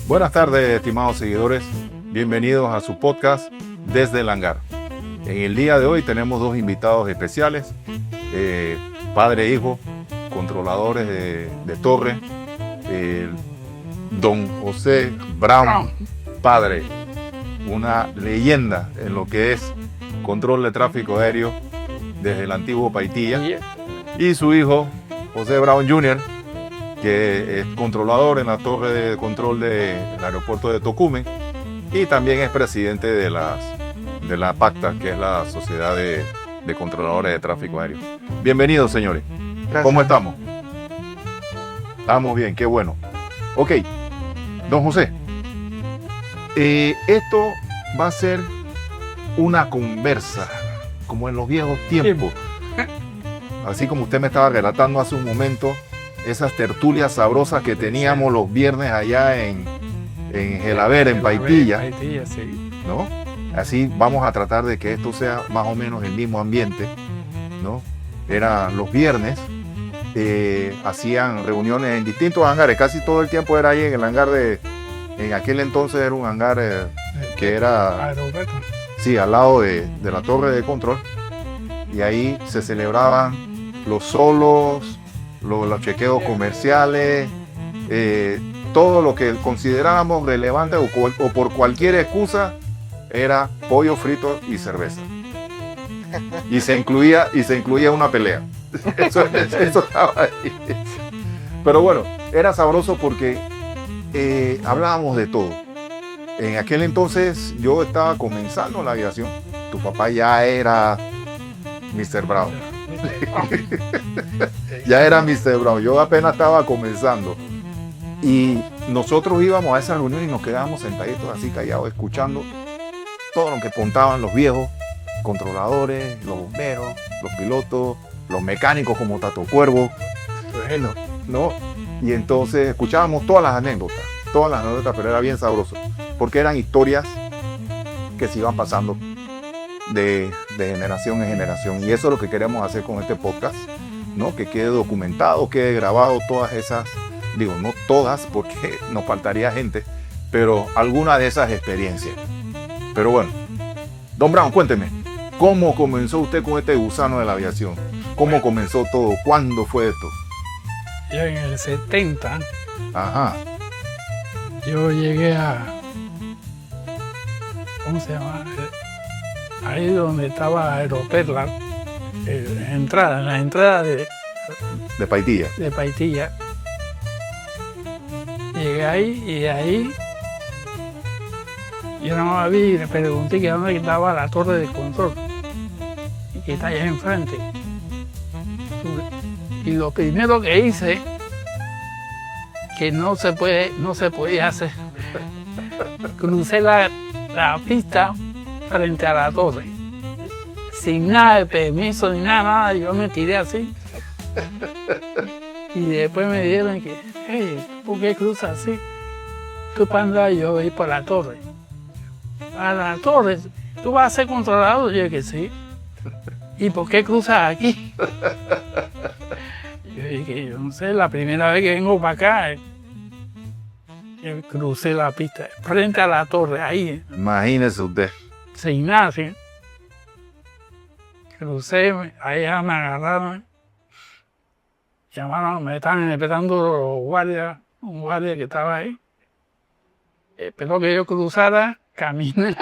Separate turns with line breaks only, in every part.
Buenas tardes, estimados seguidores. Bienvenidos a su podcast Desde el Hangar. En el día de hoy tenemos dos invitados especiales, padre e hijo, controladores de torre, don José Brown, padre, una leyenda en lo que es control de tráfico aéreo desde el antiguo Paitilla, y su hijo, José Brown Jr., que es controlador en la torre de control del aeropuerto de Tocumen y también es presidente de la PACTA, que es la Sociedad de Controladores de Tráfico Aéreo. Bienvenidos, señores. Gracias. ¿Cómo estamos? Estamos bien, qué bueno. Ok, don José, esto va a ser una conversa, como en los viejos tiempos. Así como usted me estaba relatando hace un momento, esas tertulias sabrosas que teníamos los viernes allá en Gelaber, en Paitilla, ¿no? Así vamos a tratar de que esto sea más o menos el mismo ambiente, ¿no? Eran los viernes, hacían reuniones en distintos hangares, casi todo el tiempo era ahí en el hangar en aquel entonces era un hangar que era, sí, al lado de la torre de control, y ahí se celebraban los solos, los chequeos comerciales, todo lo que considerábamos relevante o por cualquier excusa era pollo frito y cerveza. Y se incluía una pelea. Eso estaba ahí. Pero bueno, era sabroso porque hablábamos de todo. En aquel entonces yo estaba comenzando la aviación. Tu papá ya era Mr. Brown. Ya era Mr. Brown. Yo apenas estaba comenzando. Y nosotros íbamos a esa reunión y nos quedábamos sentaditos así callados, escuchando todo lo que contaban los viejos controladores, los bomberos, los pilotos, los mecánicos como Tato Cuervo. Bueno, ¿no? Y entonces escuchábamos todas las anécdotas, pero era bien sabroso, porque eran historias que se iban pasando de generación en generación. Y eso es lo que queremos hacer con este podcast, ¿no? Que quede documentado, quede grabado todas esas, digo, no todas, porque nos faltaría gente, pero algunas de esas experiencias. Pero bueno, don Brown, cuénteme, ¿cómo comenzó usted con este gusano de la aviación? ¿Cómo comenzó todo? ¿Cuándo fue esto?
Yo en el 70,
ajá,
yo llegué a, ¿cómo se llama? Ahí donde estaba Aeroperla, en la entrada de
Paitilla.
De Paitilla. Llegué ahí y de ahí yo no me vi y le pregunté que dónde estaba la torre de control, y que está allá enfrente. Y lo primero que hice, que no se podía hacer, crucé la pista frente a la torre, sin nada de permiso ni nada, yo me tiré así. Y después me dijeron que, hey, ¿por qué cruzas así? Tú para yo voy por la torre. A la torre, ¿tú vas a ser controlador? Yo dije que sí. ¿Y por qué cruzas aquí? Yo dije, yo no sé, la primera vez que vengo para acá, yo crucé la pista frente a la torre, ahí.
Imagínese usted.
Sin nada, ¿sí? Crucé, allá me agarraron, llamaron, me estaban esperando los guardias, un guardia que estaba ahí. Esperó que yo cruzara, caminé.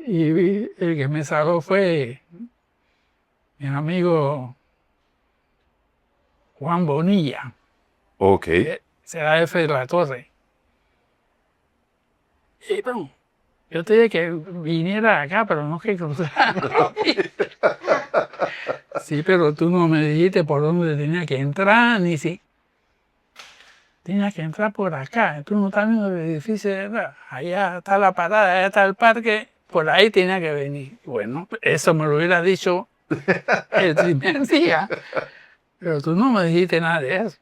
Y el que me salvó fue mi amigo Juan Bonilla.
Ok.
Que será jefe de la torre. Y bueno, yo te dije que viniera acá, pero no que cruzara. Sí, pero tú no me dijiste por dónde tenía que entrar, ni si tenía que entrar por acá. Tú no estás viendo el edificio de verdad. Allá está la parada, allá está el parque, por ahí tenía que venir. Bueno, eso me lo hubiera dicho el primer día, pero tú no me dijiste nada de eso.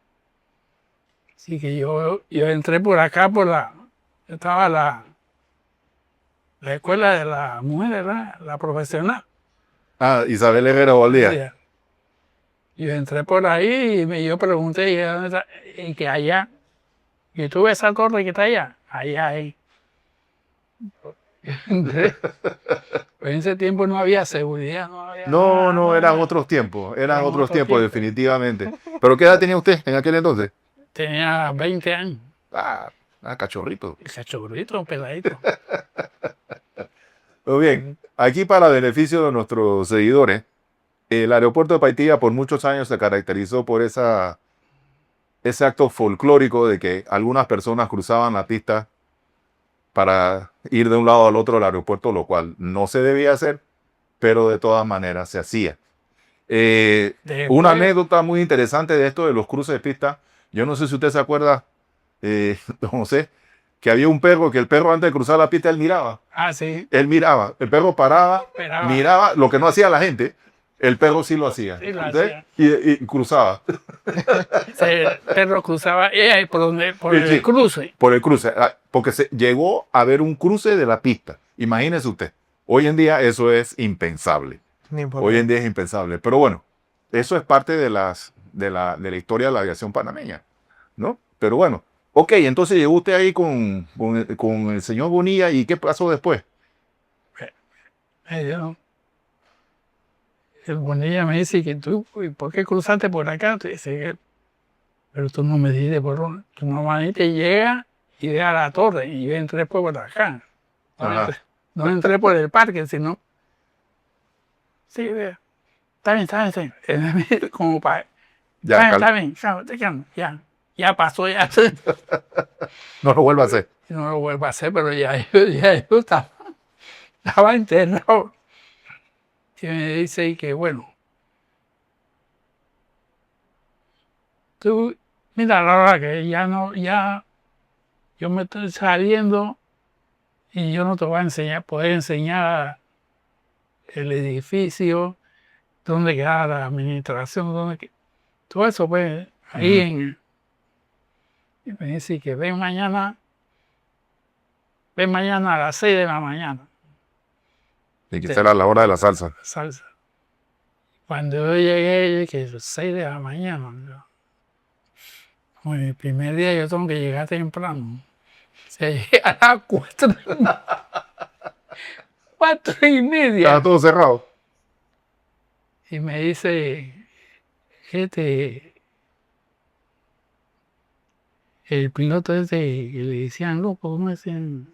Así que yo entré por acá, estaba la escuela de la mujer, ¿verdad? La profesional.
Ah, Isabel Herrera Valdía.
Yo entré por ahí y yo pregunté, ¿y dónde está? Y que allá, y tú ves esa torre que está allá, allá ahí. Pues en ese tiempo no había seguridad, no había
No,
nada,
no, eran
nada.
otros tiempos, eran
Eran
otros
otros
tiempos
tiempos.
definitivamente. ¿Pero qué edad tenía usted en aquel entonces?
Tenía 20 años,
Ah, cachorrito.
cachorrito, peladito.
Muy bien, aquí para beneficio de nuestros seguidores, el aeropuerto de Paitilla por muchos años se caracterizó por ese acto folclórico de que algunas personas cruzaban la pista para ir de un lado al otro del aeropuerto, lo cual no se debía hacer, pero de todas maneras se hacía. Una
Después,
anécdota muy interesante de esto de los cruces de pista, yo no sé si usted se acuerda, don José, que había un perro que el perro antes de cruzar la pista
sí,
él miraba, el perro paraba,
esperaba,
miraba lo que no hacía la gente, el perro sí lo hacía,
sí lo
¿sí?
hacía.
Y cruzaba.
El perro cruzaba por el
Sí,
cruce.
por el cruce, porque se llegó a ver un cruce de la pista. Imagínese usted, hoy en día eso es impensable. Hoy en día es impensable. Pero bueno, eso es parte de la historia de la aviación panameña, ¿no? Pero bueno, ok, entonces llegó usted ahí con el señor Bonilla y ¿qué pasó después?
Yo, el Bonilla me dice que tú, ¿y por qué cruzaste por acá? Te dice, pero tú no me dijiste por dónde. Tu normalmente llega y ve a la torre y yo entré por acá. No
Ajá.
entré, no entré por el parque, sino. Sí, vea. Está bien, está bien, está bien. Como para.
Ya,
Está bien, ya. Ya pasó, ya.
no lo vuelva a hacer.
No lo vuelvo a hacer, pero ya yo estaba enterrado. Y me dice que bueno, tú, mira la hora que ya no, ya yo me estoy saliendo y yo no te voy a enseñar, poder enseñar el edificio, dónde queda la administración, todo eso pues ahí y me dice que ven mañana a las 6 de la mañana.
Y que era la hora de la salsa.
Salsa. Cuando yo llegué, que 6 de la mañana, como el primer día yo tengo que llegar temprano. O sea, llegué a las 4:30.
Estaba todo cerrado.
Y me dice, el piloto ese que le decían loco, ¿cómo decían?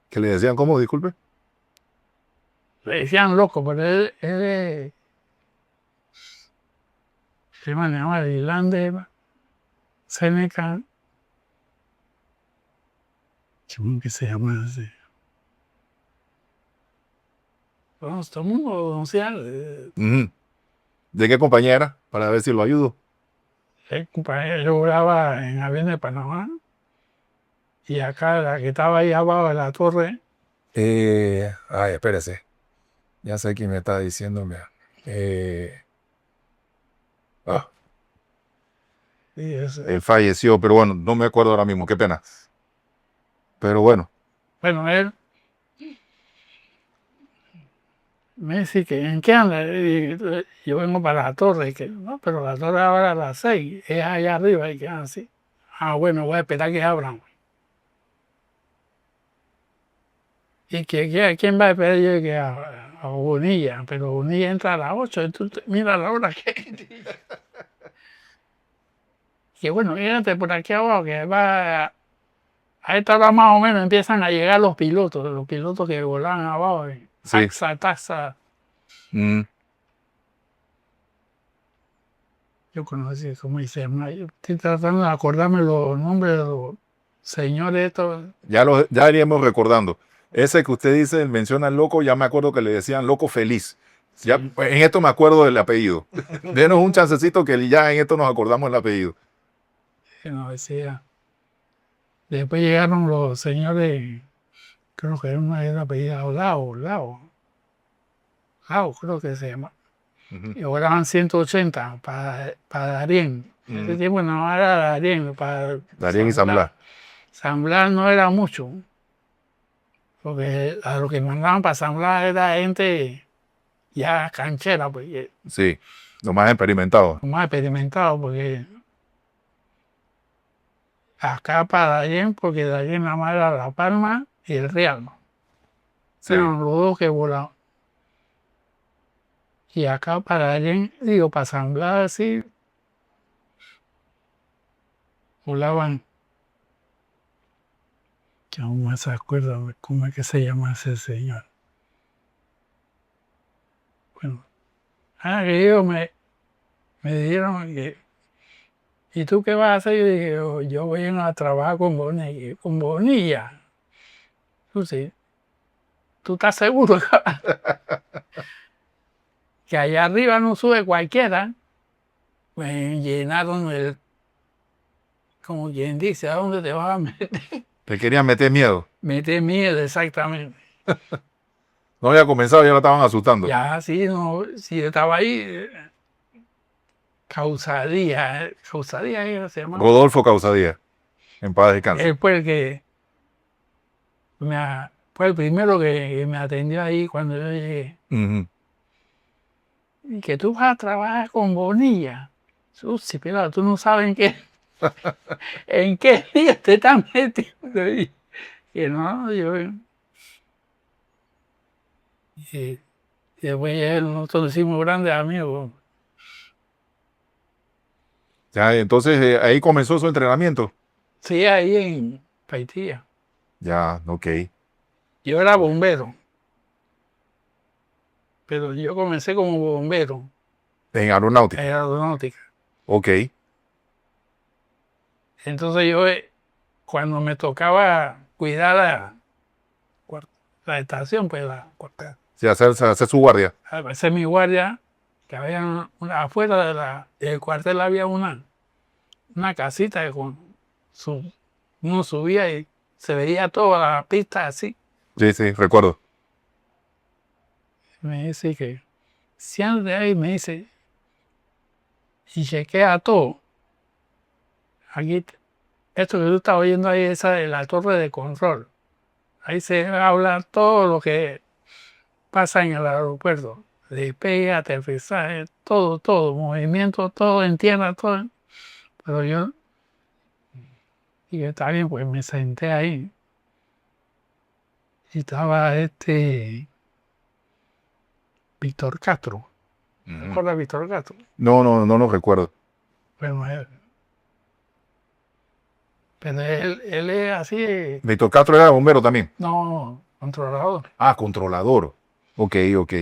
Que le decían, ¿cómo? Disculpe.
Le decían loco, pero se llama Irlande, Seneca, ¿cómo que se llama así? Bueno, todo el mundo lo conocía,
Ujú. ¿De qué compañía era? Para ver si lo ayudo.
el compañero laboraba en Avión de Panamá y acá la que estaba ahí abajo de la torre.
Ay, espérese. Ya sé quién me está diciendo. Ah,
Y
él falleció, pero bueno, no me acuerdo ahora mismo, qué pena. Pero bueno,
bueno, él me dice que ¿en qué anda? Y yo vengo para la torre, y que no, pero la torre ahora a las 6, es allá arriba y que así. Ah, bueno, voy a esperar que abran. Y ¿quién va a esperar? Yo que a Bonilla, pero Bonilla entra a las 8, y tú mira la hora que. Que bueno, fíjate por aquí abajo que va a esta hora más o menos empiezan a llegar los pilotos que volaban abajo.
sí.
Taxa.
Mm.
Yo conocí, ¿cómo se llama? Yo estoy tratando de acordarme los nombres de los señores estos.
Ya iríamos recordando. Ese que usted dice, menciona al loco, ya me acuerdo que le decían loco feliz.
Sí.
Ya, pues, en esto me acuerdo del apellido. Denos un chancecito que ya en esto nos acordamos del apellido.
Que nos decía. Después llegaron los señores, creo que era una apellida Lao, creo que se llama.
Ujú.
Y cobraban 180 para Darién. En ese tiempo no era Darién, para
Darien y San Blas.
San Blas no era mucho. Porque a lo que mandaban para asamblar era gente ya canchera, porque
Sí, lo más experimentado.
más experimentado, porque acá para Dayén, porque Dayén nada más era La Palma y el Real.
Sí.
Eran los dos que volaban. Y acá para Dayén, digo, para asamblar así, volaban. Que aún más se acuerda cómo es que se llama ese señor. Bueno, que me dijeron que, ¿y tú qué vas a hacer? Yo dije, yo voy a trabajar con Bonilla. Con Bonilla. Tú sí, ¿tú estás seguro que allá arriba no sube cualquiera? Me llenaron el, como quien dice, ¿a dónde te vas a meter?
Te querían meter miedo.
Meter miedo, exactamente.
No había comenzado, ya lo estaban asustando.
Ya, sí, no, si yo estaba ahí, Causadía se llama.
Rodolfo Causadía, en paz descanse.
Él fue el que fue el primero que me atendió ahí cuando yo llegué.
Ujú.
Y que tú vas a trabajar con Bonilla. Sí, pero tú no sabes en qué día te estás metiendo ahí. Que no, yo. Y después ya nosotros hicimos grandes amigos.
Ya, entonces ahí comenzó su entrenamiento.
Sí, ahí en Paitilla.
Ya, ok.
Yo era bombero. Pero yo comencé como bombero
En aeronáutica.
en aeronáutica.
Ok.
Entonces yo, cuando me tocaba cuidar la estación, pues la cuartel,
Sí, hacer su guardia.
hacer mi guardia, que había afuera del cuartel había una casita que uno subía y se veía toda la pista así.
Sí, sí, recuerdo.
Me dice que si andas de ahí, me dice, y chequea todo. Aquí, esto que tú estás oyendo ahí, esa es la torre de control. Ahí se habla todo lo que pasa en el aeropuerto. Despegue, aterrizaje, todo, movimiento, todo en tierra, todo. Pero yo, y está bien, pues me senté ahí. Y estaba Víctor Castro. ¿Te
Ujú.
acuerdas de Víctor Castro?
No lo recuerdo.
Bueno, pero él es así,
Víctor Castro era bombero también.
no, controlador.
Ah, controlador. Ok, ok.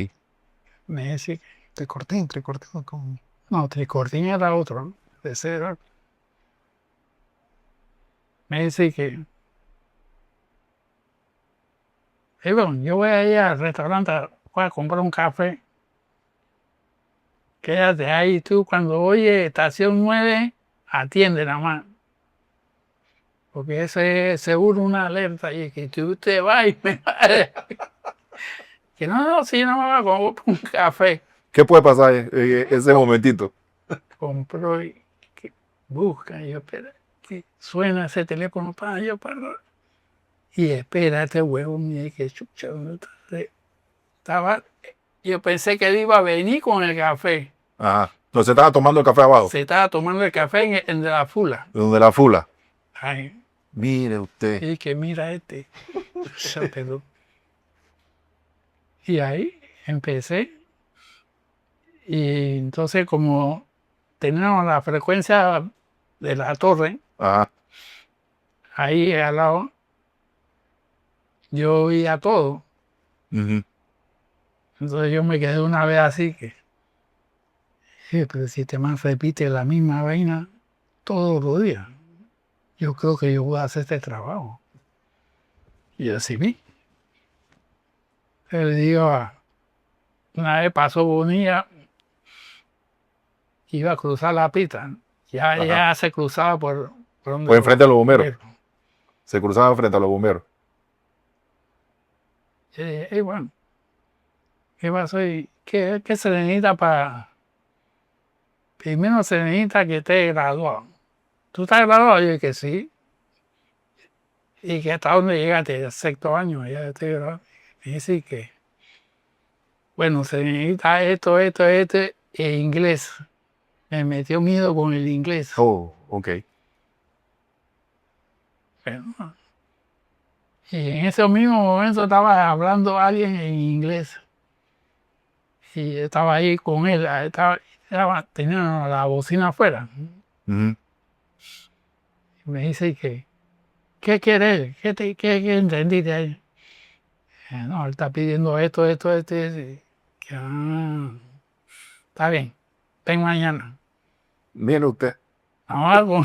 Me dice que,
Te corté, ¿cómo?
no, Tricortín era otro, ¿no? Ese era. Me dice que, bueno, yo voy a ir al restaurante, voy a comprar un café. Quédate ahí tú, cuando oye estación 9, atiende nada más. Porque ese es seguro una alerta y que tú te vas y me vas a dejar. Que no, si no me va a comprar un café.
¿Qué puede pasar en ese momentito?
Compró y que busca, y yo espera, que suena ese teléfono para yo para. Y espera este huevo, mire que chucha, ¿dónde está? Estaba, yo pensé que él iba a venir con el café.
Ajá. Entonces estaba tomando el café abajo,
Se estaba tomando el café en de la fula.
donde la fula.
Ay,
Mire usted.
y que mira pero. Y ahí empecé. Y entonces como teníamos la frecuencia de la torre,
Ajá.
ahí al lado, yo oía todo.
Ujú.
Entonces yo me quedé una vez así que, pero si este man repite la misma vaina todos los días, yo creo que yo voy a hacer este trabajo. Y así vi. Le digo, una vez pasó Bonilla, iba a cruzar la pista. Ya se cruzaba por donde.
Fue enfrente a los bomberos. Se cruzaban frente a los bomberos.
Yo dije, bueno, ¿qué pasó? ¿Y qué se necesita para...? Primero se necesita que esté graduado. ¿Tú estás graduado? Yo dije que sí. y que hasta dónde llegaste, el sexto año, ya estoy grabando. Me dice que, bueno, se necesita esto, e inglés. Me metió miedo con el inglés.
Oh, ok.
Bueno, y en ese mismo momento estaba hablando alguien en inglés. Y estaba ahí con él, tenía la bocina afuera.
Ujú.
Y me dice que, ¿qué quiere él? ¿Qué entendiste ahí? No, él está pidiendo esto. Que, está bien, ven mañana.
Mire usted.
Vamos algo.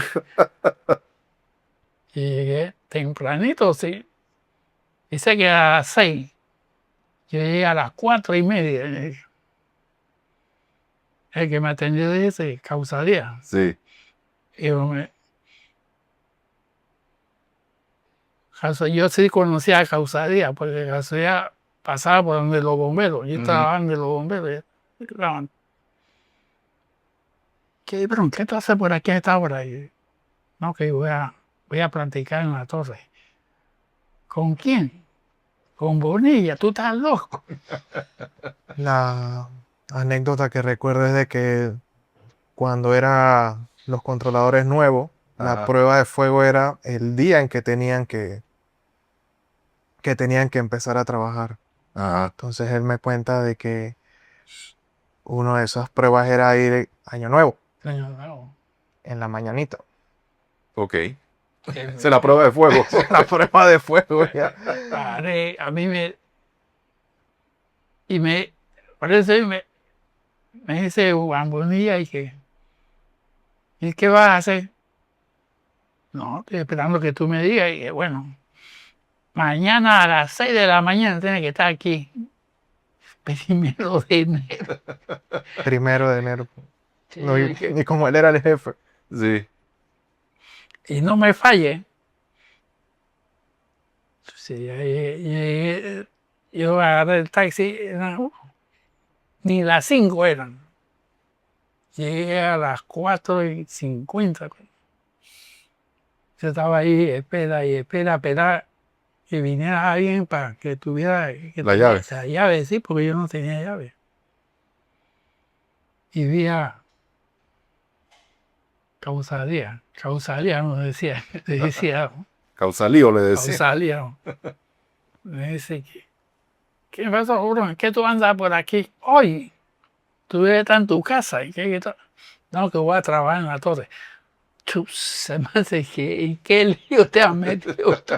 Y llegué tempranito, sí. Dice que a las 6. Yo llegué a las 4:30. El que me atendió dice, causalía.
Sí.
Y yo sí conocía a Causalía, porque Causalía pasaba por donde los bomberos. Yo estaba de los bomberos. ¿Qué tú haces por aquí a esta hora? Y, no, que voy a practicar en la torre. ¿Con quién? Con Bonilla, tú estás loco.
La anécdota que recuerdo es de que cuando eran los controladores nuevos, la
Ajá.
prueba de fuego era el día en que tenían que empezar a trabajar.
Ajá.
Entonces él me cuenta de que una de esas pruebas era ir Año Nuevo,
Señor, no.
en la mañanita.
Ok. Esa es la prueba de fuego.
La prueba de fuego ya.
Paré, a mí me... Y me... Por eso me dice Juan Bonilla ¿y qué vas a hacer? No, estoy esperando que tú me digas. Y bueno, mañana a las 6 de la mañana tienes que estar aquí. Primero de enero.
1 de enero. No, y
Sí.
como él era el jefe.
Sí.
Y no me falle. Sí, yo agarré el taxi, ni las 5 eran. Llegué a las 4:50. Yo estaba ahí, espera, que viniera alguien para que tuviera
La llave.
la llave, sí, porque yo no tenía llave. Y vi a Causalía, nos decía, le decía,
Causalío le decía.
Causalía. Me dice, ¿qué pasó, bro? ¿Qué tú andas por aquí? Hoy, tú debes estar en tu casa. No, que voy a trabajar en la torre. Se me hace que, ¿en qué lío te has metido tú?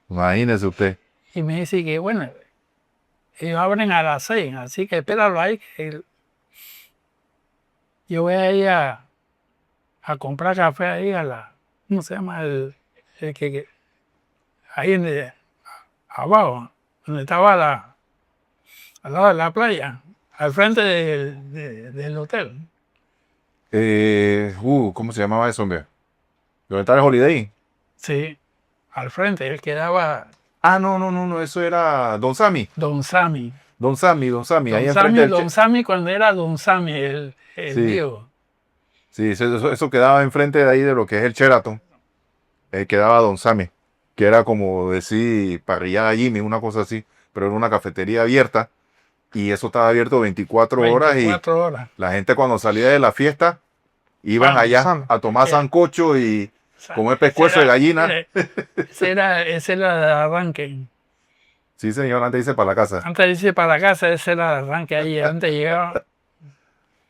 Imagínese usted.
Y me dice que, bueno, ellos abren a las 6, así que espéralo ahí. Yo voy a ir a comprar café ahí ¿cómo se llama? El ahí abajo, donde estaba al lado de la playa, al frente del hotel.
¿Cómo se llamaba eso, hombre? ¿Dónde está el Holiday?
Sí, al frente, él quedaba
Ah, no, eso era Don Sammy.
Don Sammy.
Ahí enfrente del
Don Sammy cuando era Don Sammy, el
Sí,
viejo.
sí, eso quedaba enfrente de ahí de lo que es el Sheraton. Quedaba Don Sammy, que era como decir parrillada Jimmy, una cosa así, pero era una cafetería abierta y eso estaba abierto 24 horas y
24 horas.
la gente cuando salía de la fiesta iban allá
Sammy.
a tomar sancocho y comer
Ese
pescuezo de
era-
gallina.
Ese era el arranque.
Sí, señor, antes dice para la casa.
Antes de irse para la casa, ese era el arranque ahí. Antes llegaba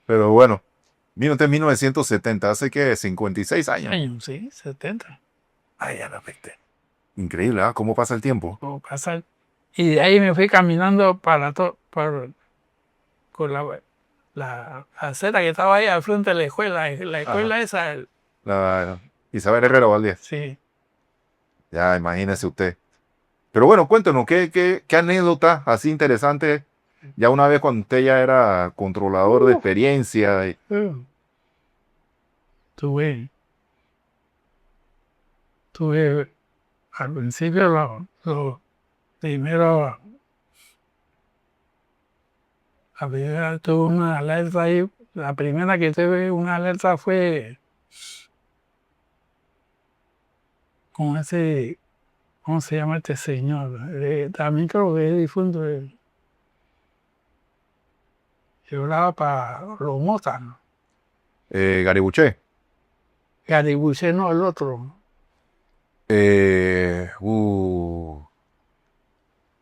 Pero bueno, vino usted en 1970, hace que 56 años.
años, sí, 70.
Ay, ya la viste. Increíble, ¿ah? ¿Cómo pasa el tiempo?
Puedo pasar. Y de ahí me fui caminando con la acera que estaba ahí al frente de la escuela. La escuela esa,
La Isabel Herrera Valdés.
sí.
Ya, imagínese usted. Pero bueno, cuéntenos, ¿qué anécdota así interesante? Ya una vez cuando usted ya era controlador de experiencia.
Tuve al principio lo primero, la primera tuve una alerta ahí. La primera que tuve una alerta fue con ese, ¿cómo se llama este señor? También creo que es difunto. Yo hablaba para los motas, ¿no?
Garibuché.
Garibuché no, el otro.
Eh, uh,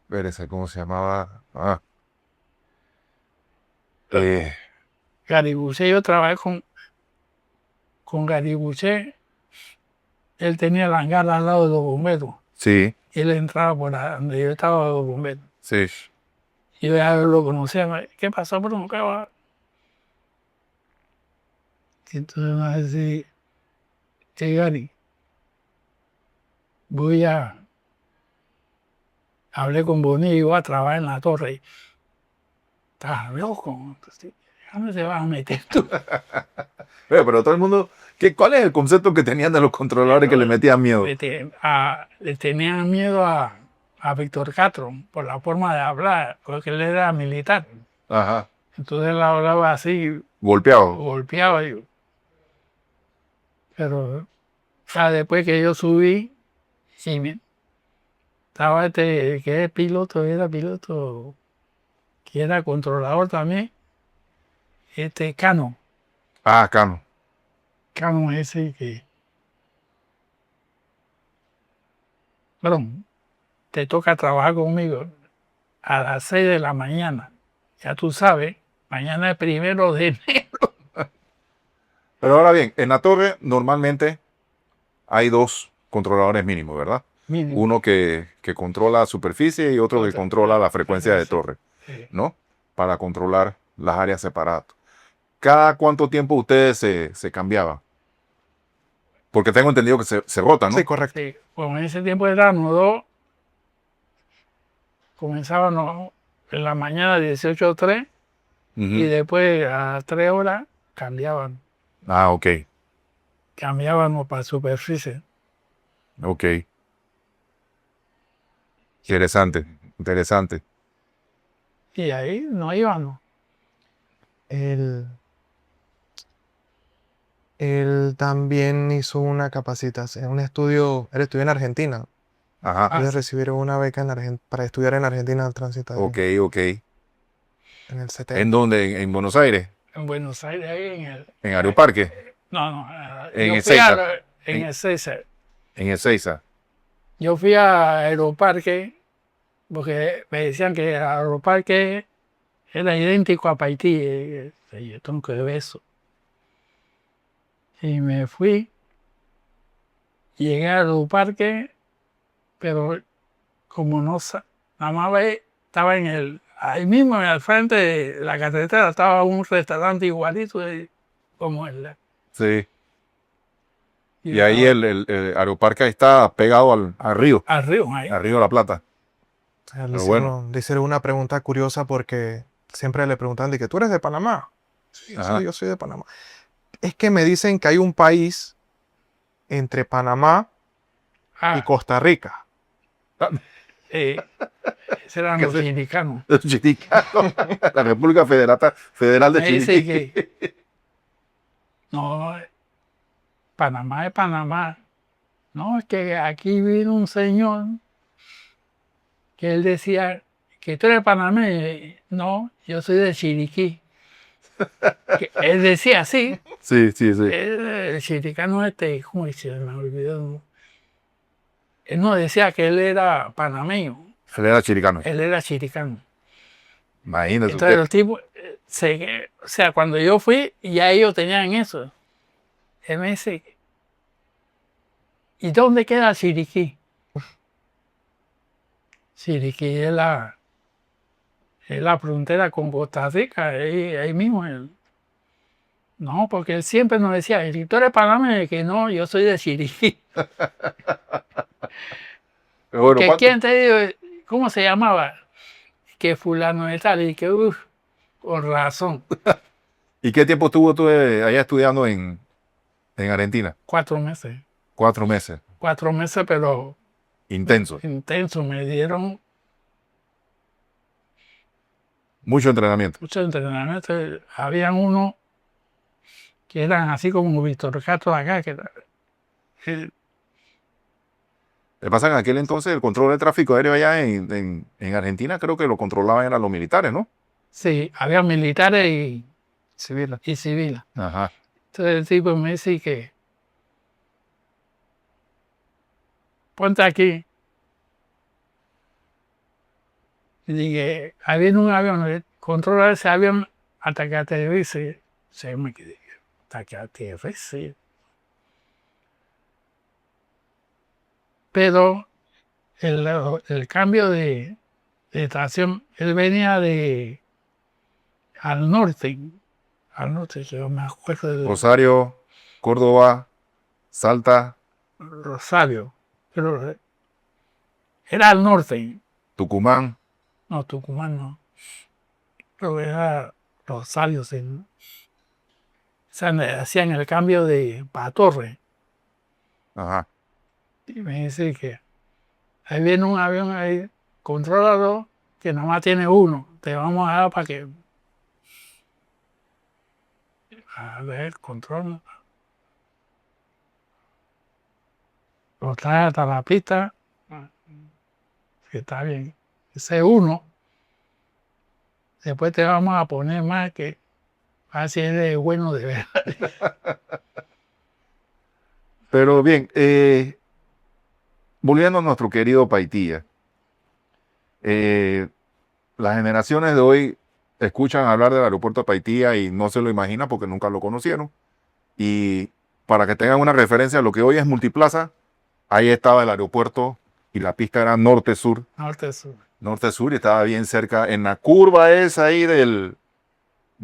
Espérese, ¿cómo se llamaba? Eh,
Garibuché, yo trabajé con Garibuché. Él tenía la hangar al lado de los bomberos.
sí,
Y él entraba por donde yo estaba de los bomberos.
sí.
Y yo ya lo conocía. ¿Qué pasó, Bruno? ¿Qué va? Y entonces me decía, che, Gary, hablé con Bonilla y voy a trabajar en la torre. Estás loco. Entonces, ¿dónde te vas a meter tú?
Pero todo el mundo, ¿cuál es el concepto que tenían de los controladores que le metían miedo?
Le tenían miedo a Víctor Castro por la forma de hablar, porque él era militar.
Ajá.
Entonces él hablaba así,
Golpeado.
golpeaba. Pero después que yo subí, sí, estaba que es piloto, era piloto, que era controlador también, Cano.
Cano.
Cano ese que, perdón, te toca trabajar conmigo a las 6 de la mañana. Ya tú sabes, mañana es 1 de enero.
Pero ahora bien, en la torre normalmente hay dos controladores mínimos, ¿verdad?
Mínimo.
Uno que controla superficie y otro que controla la frecuencia de torre,
Sí.
¿no? Para controlar las áreas separadas. ¿Cada cuánto tiempo ustedes se cambiaban? Porque tengo entendido que se rotan, ¿no?
Sí, correcto.
Sí. Bueno, en ese tiempo éramos dos. Comenzábamos en la mañana 18:03
Ujú.
y después a 3 horas cambiábamos
Ok,
para superficie.
ok. Interesante, interesante.
Y ahí nos íbamos.
Él también hizo una capacitación, un estudio, él estudió en Argentina.
Ajá,
Pude recibir una beca para estudiar en Argentina al tránsito
ok.
en el 70.
¿En dónde? ¿En Buenos Aires?
En Buenos Aires, ahí en el...
¿En Aeroparque?
No,
En
yo
el
fui
Ezeiza.
en el César.
En Ezeiza.
Yo fui a Aeroparque porque me decían que Aeroparque era idéntico a Haití. Yo tengo que ver eso. Y me fui, llegué a Aeroparque, pero como nada más estaba ahí mismo, al frente de la carretera, estaba un restaurante igualito como el.
Sí.
Y
Y ahí el Aeroparque está pegado al río,
al río, ahí.
al río de la Plata.
Le
Pero bueno.
le hicieron una pregunta curiosa porque siempre le preguntan de que tú eres de Panamá. Sí,
Ajá.
yo soy de Panamá. Es que me dicen que hay un país entre Panamá y Costa Rica.
Ese eran
¿Qué
los
sé?
chiricanos.
Los chiricanos. La República Federal de
Me dice
Chiriquí.
que no, Panamá es Panamá. No, es que aquí vino un señor que él decía que tú eres panameño. No, yo soy de Chiriquí. Él decía así.
Sí, sí, sí.
El chiricano ¿cómo dice? Me olvidó. Él no decía que él era panameño,
Él era chiricano.
él era chiricano.
Imagínese
Entonces
usted.
los tipos, o sea, cuando yo fui, ya ellos tenían eso. Él me dice, ¿y dónde queda Chiriquí? Chiriquí es la frontera con Costa Rica, ahí mismo. No, porque él siempre nos decía, el tú eres panameño, que no, yo soy de Chiriquí.
Pero bueno,
¿Que quién te dijo? ¿Cómo se llamaba? Que fulano de tal, y que con razón.
¿Y qué tiempo estuvo tú allá estudiando en Argentina?
4 meses.
4 meses.
4 meses, pero
Intenso.
intenso. Me dieron
Mucho entrenamiento.
muchos entrenamientos. Habían unos que eran así como Víctor Castro acá, que
Lo que pasa es que en aquel entonces el control del tráfico aéreo allá en Argentina creo que lo controlaban eran los militares, ¿no?
Sí, había militares
Civil.
y civiles.
Ajá.
Entonces el tipo me dice que ponte aquí. Y dije, ahí viene un avión, controla ese avión hasta que aterrice. Se me quedé, hasta que aterrice. Pero el cambio de estación, él venía al norte, yo me acuerdo de
Rosario, Córdoba, Salta,
Rosario, pero era al norte,
Tucumán.
no, Tucumán no, pero era Rosario, sí, ¿no? O sea, hacían el cambio de para Torre.
Ajá.
Y me dice que ahí viene un avión ahí, contrólalo, que nada más tiene uno, te vamos a dar para que a ver, control. Lo trae hasta la pista, que está bien. Ese uno, después te vamos a poner más que así es bueno de ver.
Pero bien, volviendo a nuestro querido Paitilla, las generaciones de hoy escuchan hablar del aeropuerto de Paitilla y no se lo imaginan porque nunca lo conocieron. Y para que tengan una referencia, lo que hoy es Multiplaza, ahí estaba el aeropuerto y la pista era norte-sur.
Norte-sur.
Norte-sur y estaba bien cerca, en la curva esa ahí de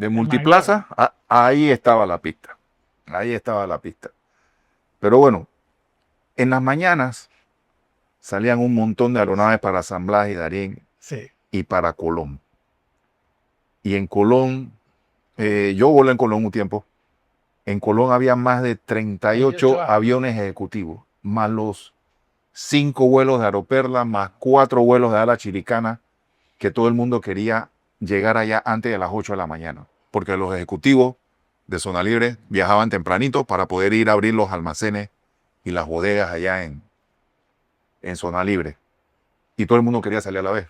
Multiplaza, ahí estaba la pista. Ahí estaba la pista. Pero bueno, en las mañanas salían un montón de aeronaves para San Blas y Darién
Sí.
y para Colón. Y en Colón, yo volé en Colón un tiempo. En Colón había más de 38 aviones ejecutivos, más los 5 vuelos de Aeroperla, más 4 vuelos de Ala Chiricana, que todo el mundo quería llegar allá antes de las 8 de la mañana, porque los ejecutivos de Zona Libre viajaban tempranito para poder ir a abrir los almacenes y las bodegas allá en Zona Libre. Y todo el mundo quería salir a la vez.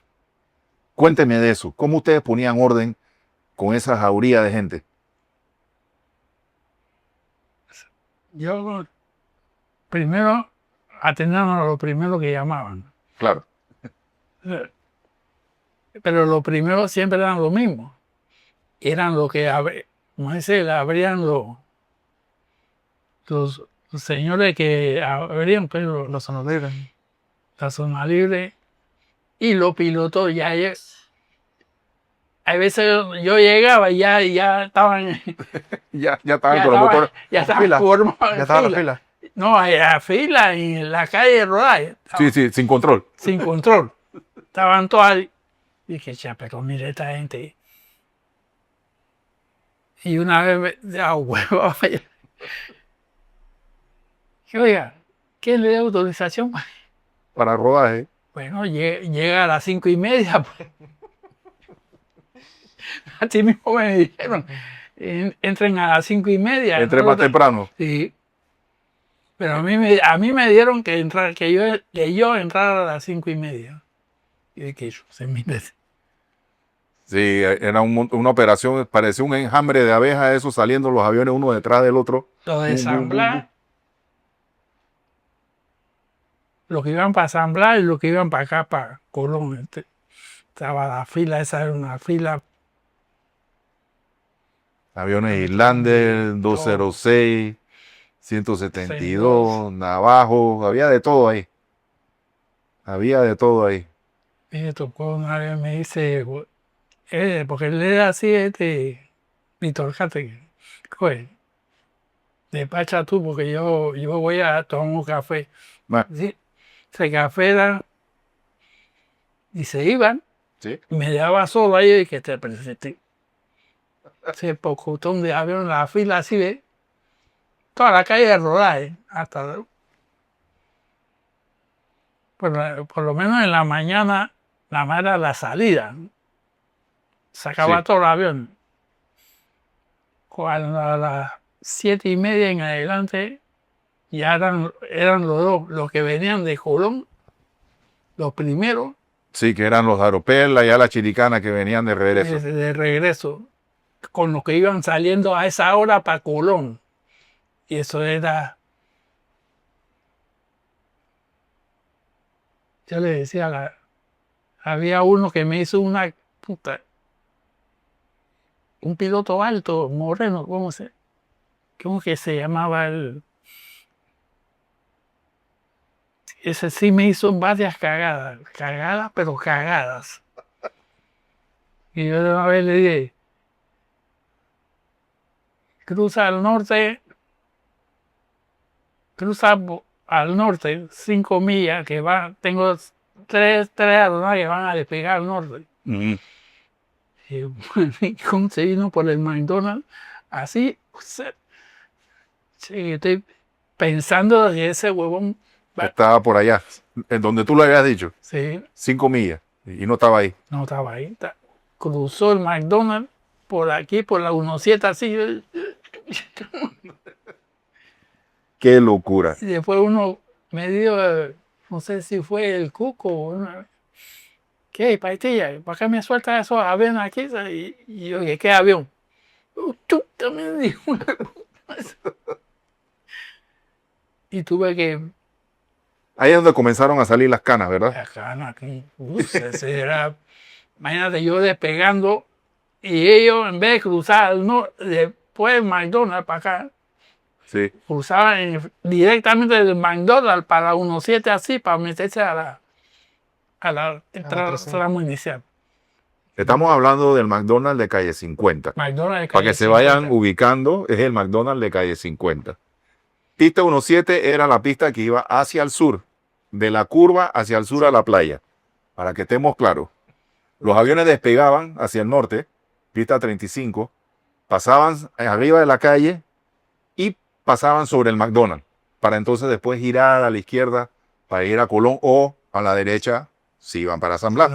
Cuénteme de eso. ¿Cómo ustedes ponían orden con esa jauría de gente?
Yo primero atendíamos a lo primero que llamaban.
Claro.
Pero lo primero siempre eran lo mismo. Eran lo que, como dice, abrían los señores que abrían, pero
Los Zonas Libres.
la Zona Libre y los pilotos ya. A veces yo llegaba y ya estaban.
Ya estaban con los motores.
Ya estaban formados.
Ya estaba la fila.
No, a fila en la calle Rodríguez.
Sí, sin control.
Sin control. Estaban todos ahí. Dije, ya, pero mire esta gente. Y una vez ya huevo. Que oiga, ¿quién le da autorización?
Para rodaje.
Bueno, llega a las 5:30. Pues. Así mismo me dijeron. Entren a las 5:30.
Entre más temprano.
Sí. Pero a mí me dieron que yo entrara a las 5:30. Y de que yo se mire.
Sí, era una operación, parecía un enjambre de abejas, eso saliendo los aviones uno detrás del otro.
Los de San Blas, los que iban para San Blas y los que iban para acá, para Colón. Estaba la fila, esa era una fila.
Aviones Islander, 206, 172, Navajo, había de todo ahí. Había de todo ahí.
Y me tocó una vez, me dice, porque él era así, Víctor Cate, pues, despacha tú, porque yo voy a tomar un café.
Bueno.
Sí, ese café era, y se iban,
¿Sí?
y me dejaba solo ahí y que te presenté. Ese pocotón de avión, la fila así, ¿ves? Toda la calle de Rodaje, hasta... Por lo menos en la mañana, nada más era la salida. Sacaba todo el avión. Cuando a las 7:30 en adelante, ya eran los dos, los que venían de Colón Los primeros
Sí, que eran los Aropel, allá la Chiricana que venían de regreso.
de regreso, con los que iban saliendo a esa hora para Colón. Y eso era, yo le decía, había uno que me hizo una puta, un piloto alto, moreno, ¿cómo que se llamaba el? Ese sí me hizo varias cagadas, pero cagadas. Y yo de una vez le dije, cruza al norte, al norte 5 millas, que tengo tres aeronaves que van a despegar al norte.
Ujú.
Y ¿cómo se vino por el McDonald's? Así, sí, estoy pensando que ese huevón,
Estaba por allá, en donde tú lo habías dicho,
sí,
5 millas, y no estaba ahí.
no estaba ahí. Cruzó el McDonald's por aquí, por la 17, así.
Qué locura.
Y después uno me dio, no sé si fue el cuco o ¿qué, Paitilla? ¿Para qué me suelta esos aviones aquí? Y yo dije, ¿qué avión? Tú también dijo. Y tuve que,
Ahí es donde comenzaron a salir las canas, ¿verdad?
acá, no, aquí, imagínate yo despegando y ellos en vez de cruzar después del McDonald's para acá,
Sí.
cruzaban directamente del McDonald's para la 17 así, para meterse a la tramo inicial.
Estamos hablando del McDonald's de calle 50.
McDonald's de
Para
calle
que se vayan
50.
ubicando, es el McDonald's de calle 50. Pista 17 era la pista que iba hacia el sur, de la curva hacia el sur a la playa. Para que estemos claros. Los aviones despegaban hacia el norte, pista 35, pasaban arriba de la calle y pasaban sobre el McDonald's, para entonces después girar a la izquierda para ir a Colón o a la derecha si iban para San Blas,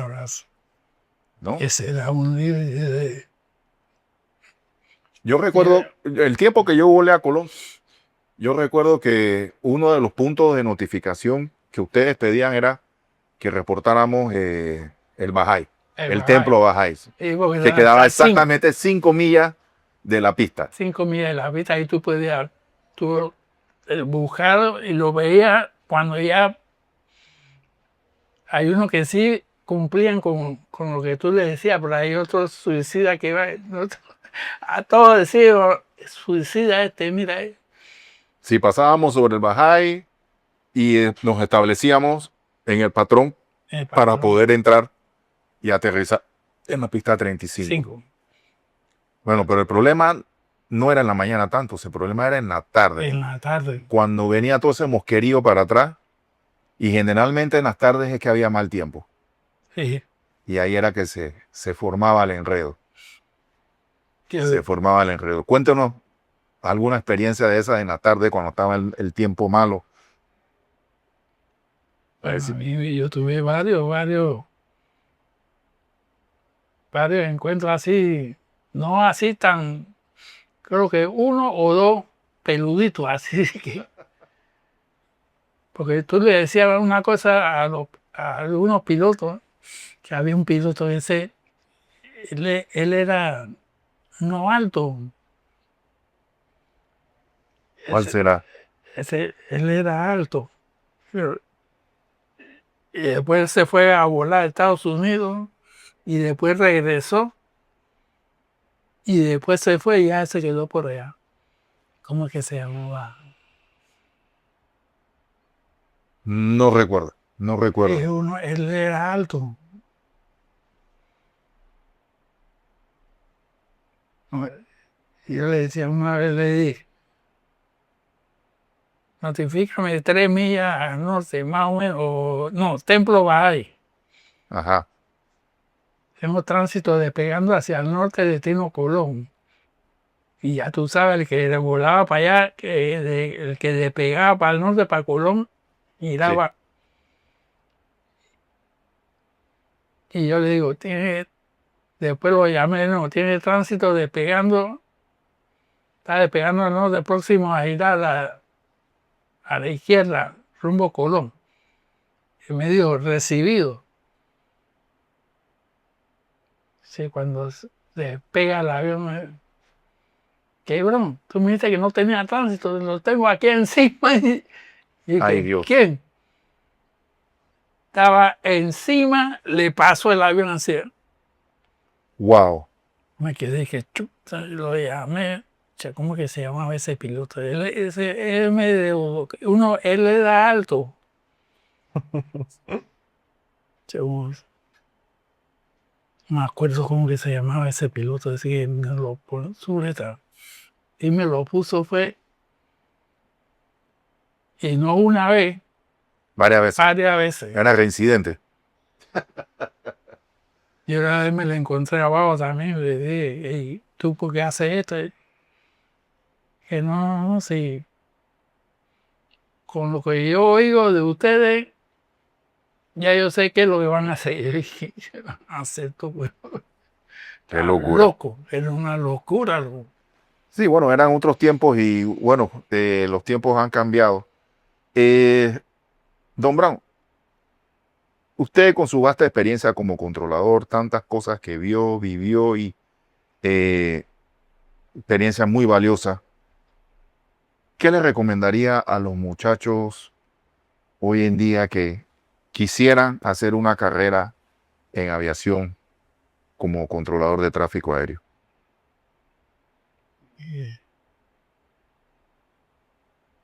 ¿no?
Ese era un nivel de...
Yo recuerdo el tiempo que yo volé a Colón, yo recuerdo que uno de los puntos de notificación que ustedes pedían era que reportáramos el Bahá'í, el templo Bahá'í, que quedaba exactamente 5 millas de la pista.
5 millas de la pista y tú podías buscar y lo veías cuando ya hay unos que sí cumplían con lo que tú le decías, pero hay otros suicidas que iban a todos decían, suicida mira.
Si pasábamos sobre el Bahá'í y nos establecíamos en el patrón para poder entrar y aterrizar en la pista 35. Bueno, pero el problema no era en la mañana tanto, el problema era en la tarde.
En la tarde.
Cuando venía todo ese mosquerío para atrás, y generalmente en las tardes es que había mal tiempo.
Sí.
Y ahí era que se formaba el enredo.
Se
formaba el enredo. Cuéntanos alguna experiencia de esas en la tarde cuando estaba el tiempo malo.
Bueno, a mí yo tuve varios encuentros así, no así tan, creo que 1 o 2 peluditos así que, porque tú le decías una cosa a algunos pilotos, que había un piloto él era no alto.
¿Cuál será?
Él era alto. Y después se fue a volar a Estados Unidos y después regresó y después se fue y ya se quedó por allá. ¿Cómo es que se llamaba?
No recuerdo.
Él era alto. Yo le decía, una vez le dije, notifícame 3 millas al norte, más o menos, no, Templo Bahá'í.
Ajá.
Tengo tránsito despegando hacia el norte, destino Colón. Y ya tú sabes, el que volaba para allá, el que despegaba para el norte, para Colón, miraba. Sí. Y yo le digo, después lo llamé, no, tiene tránsito despegando, está despegando al norte, próximo a ir a la izquierda, rumbo Colón. Y me dijo, recibido. Sí, cuando despega el avión, ¿qué, bro? Tú me dijiste que no tenía tránsito, lo tengo aquí encima. Y
Ay,
dije,
Dios.
¿quién? Estaba encima, le pasó el avión así.
Wow.
Me quedé, que chuta, lo llamé. Che, ¿cómo que se llamaba ese piloto? Él medio, él era alto. Che, no me acuerdo cómo que se llamaba ese piloto, así que me lo puso sureta. Y me lo puso fue, y no una vez,
Varias veces.
varias veces.
Era reincidente.
Y una vez me lo encontré abajo también, le dije, "Ey, ¿tú por qué haces esto?" Que no, si con lo que yo oigo de ustedes, ya yo sé qué es lo que van a hacer. Y dije, hacer todo, pues.
Qué
Está
locura.
loco, era una locura. Loco.
Sí, bueno, eran otros tiempos y bueno, los tiempos han cambiado. Don Brown, usted con su vasta experiencia como controlador, tantas cosas que vio, vivió y eh, experiencia muy valiosa, ¿qué le recomendaría a los muchachos hoy en día que quisieran hacer una carrera en aviación como controlador de tráfico aéreo?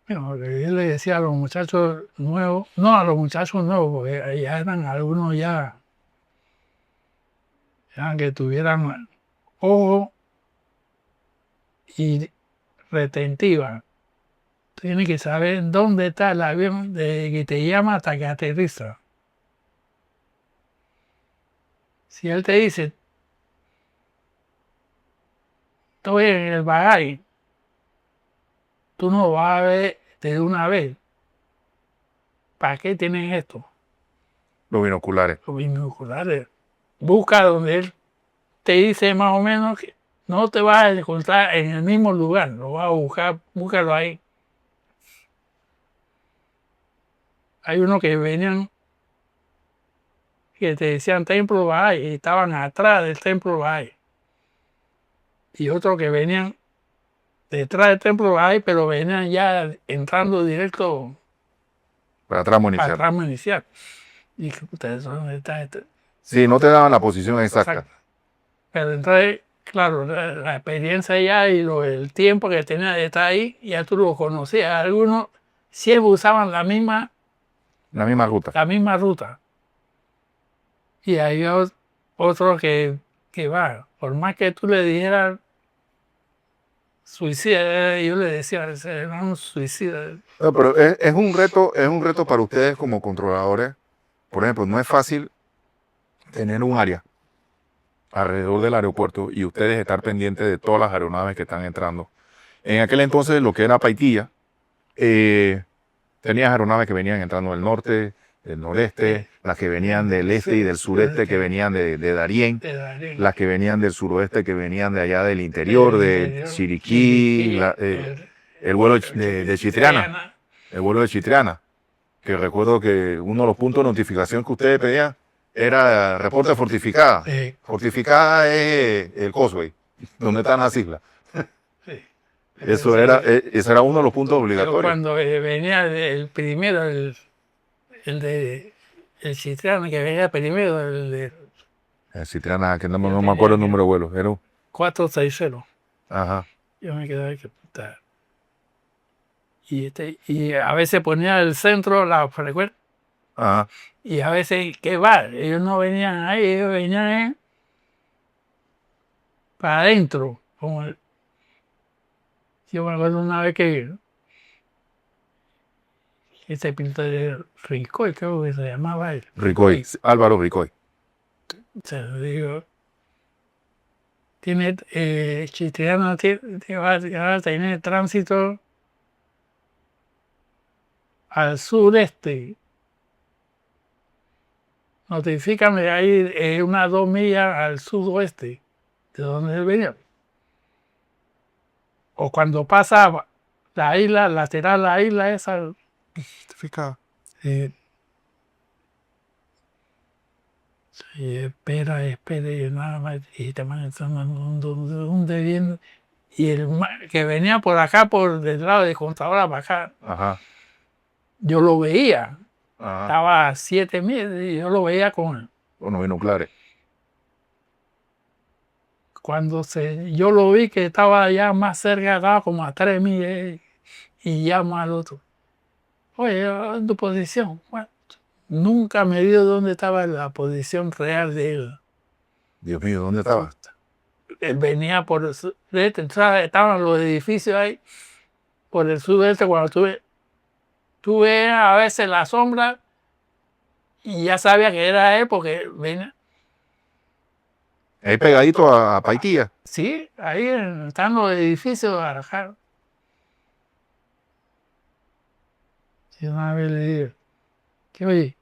Bueno, lo que yo le decía a los muchachos nuevos, no a los muchachos nuevos, porque ya eran algunos ya que tuvieran ojo y retentiva. Tienes que saber dónde está el avión desde que te llama hasta que aterriza. Si él te dice, estoy en el bagaje, tú no vas a ver de una vez. ¿Para qué tienen esto?
Los binoculares.
Los binoculares. Busca donde él te dice más o menos que no te vas a encontrar en el mismo lugar, lo vas a buscar, búscalo ahí. Hay unos que venían, que te decían Templo Bahá'í y estaban atrás del Templo Bahá'í. Y otros que venían detrás del Templo Bahá'í, pero venían ya entrando directo
Para tramo
para
inicial.
el tramo inicial. Y dije, puta, ¿eso dónde está esto?
Sí, no te daban la posición exacta.
Exacto. Pero entonces, claro, la experiencia ya y el tiempo que tenía de estar ahí, ya tú lo conocías. Algunos siempre usaban
La misma ruta.
la misma ruta. Y hay otros que va, por más que tú le dijeras suicida, yo le decía, era un suicida.
No, pero es un reto para ustedes como controladores. Por ejemplo, no es fácil tener un área alrededor del aeropuerto y ustedes estar pendientes de todas las aeronaves que están entrando. En aquel entonces, lo que era Paitilla, tenías aeronaves que venían entrando del norte, del noreste, las que venían del este y del sureste que venían de Darién, las que venían del suroeste que venían de allá del interior, de Chiriquí, el vuelo de Chitriana, el vuelo de Chitriana, que recuerdo que uno de los puntos de notificación que ustedes pedían era reporte fortificada. Fortificada es el Causeway, donde están las islas. Ese era uno de los puntos obligatorios.
Cuando venía el primero, el Citrano, que venía primero, el de
El Citriana, que no me acuerdo el número de vuelo. Era
460.
ajá.
Yo me quedaba que puta. Y a veces ponía el centro, la frecuencia.
Ajá.
Y a veces, ¿qué va? Ellos no venían ahí, ellos venían para adentro. Yo me acuerdo una vez que ese pintor de Ricoy, creo que se llamaba él.
Ricoy, Álvaro Ricoy.
Se lo digo. Tiene, Chitriano va a tener tránsito al sureste. Notifícame de ahí unas 2 millas al sudoeste, de donde él venía. O cuando pasa la isla, lateral a la isla esa,
Notificada.
Y espera, y nada más. Y te man donde viene. Y que venía por acá, por detrás de Contadora para acá,
Ajá.
yo lo veía.
Ajá.
Estaba a 7 millas y yo lo veía con...
Unos binoculares.
Cuando yo lo vi que estaba ya más cerca, estaba como a 3 millas y llama al otro. Oye, en tu posición. Bueno, nunca me dio dónde estaba la posición real de él.
Dios mío, ¿dónde estaba?
Él venía por el sudeste, estaban los edificios ahí, por el sudeste. Cuando tú ves a veces la sombra y ya sabía que era él porque venía.
Ahí pegadito a Paitilla.
Sí, ahí están los edificios de Guadalajara. Y una vez le digo, que oye,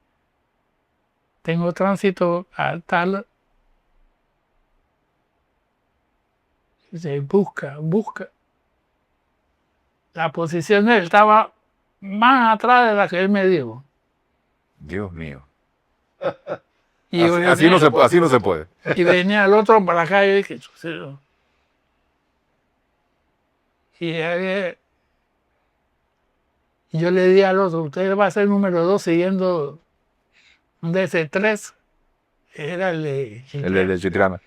tengo tránsito a tal. Dice, busca. La posición de él estaba más atrás de la que él me dijo.
Dios mío.
Y
Así no se puede.
Y venía el otro para acá y dije, y yo le di al otro, usted va a ser número 2 siguiendo un DC3. Era el de
El de Chitrana.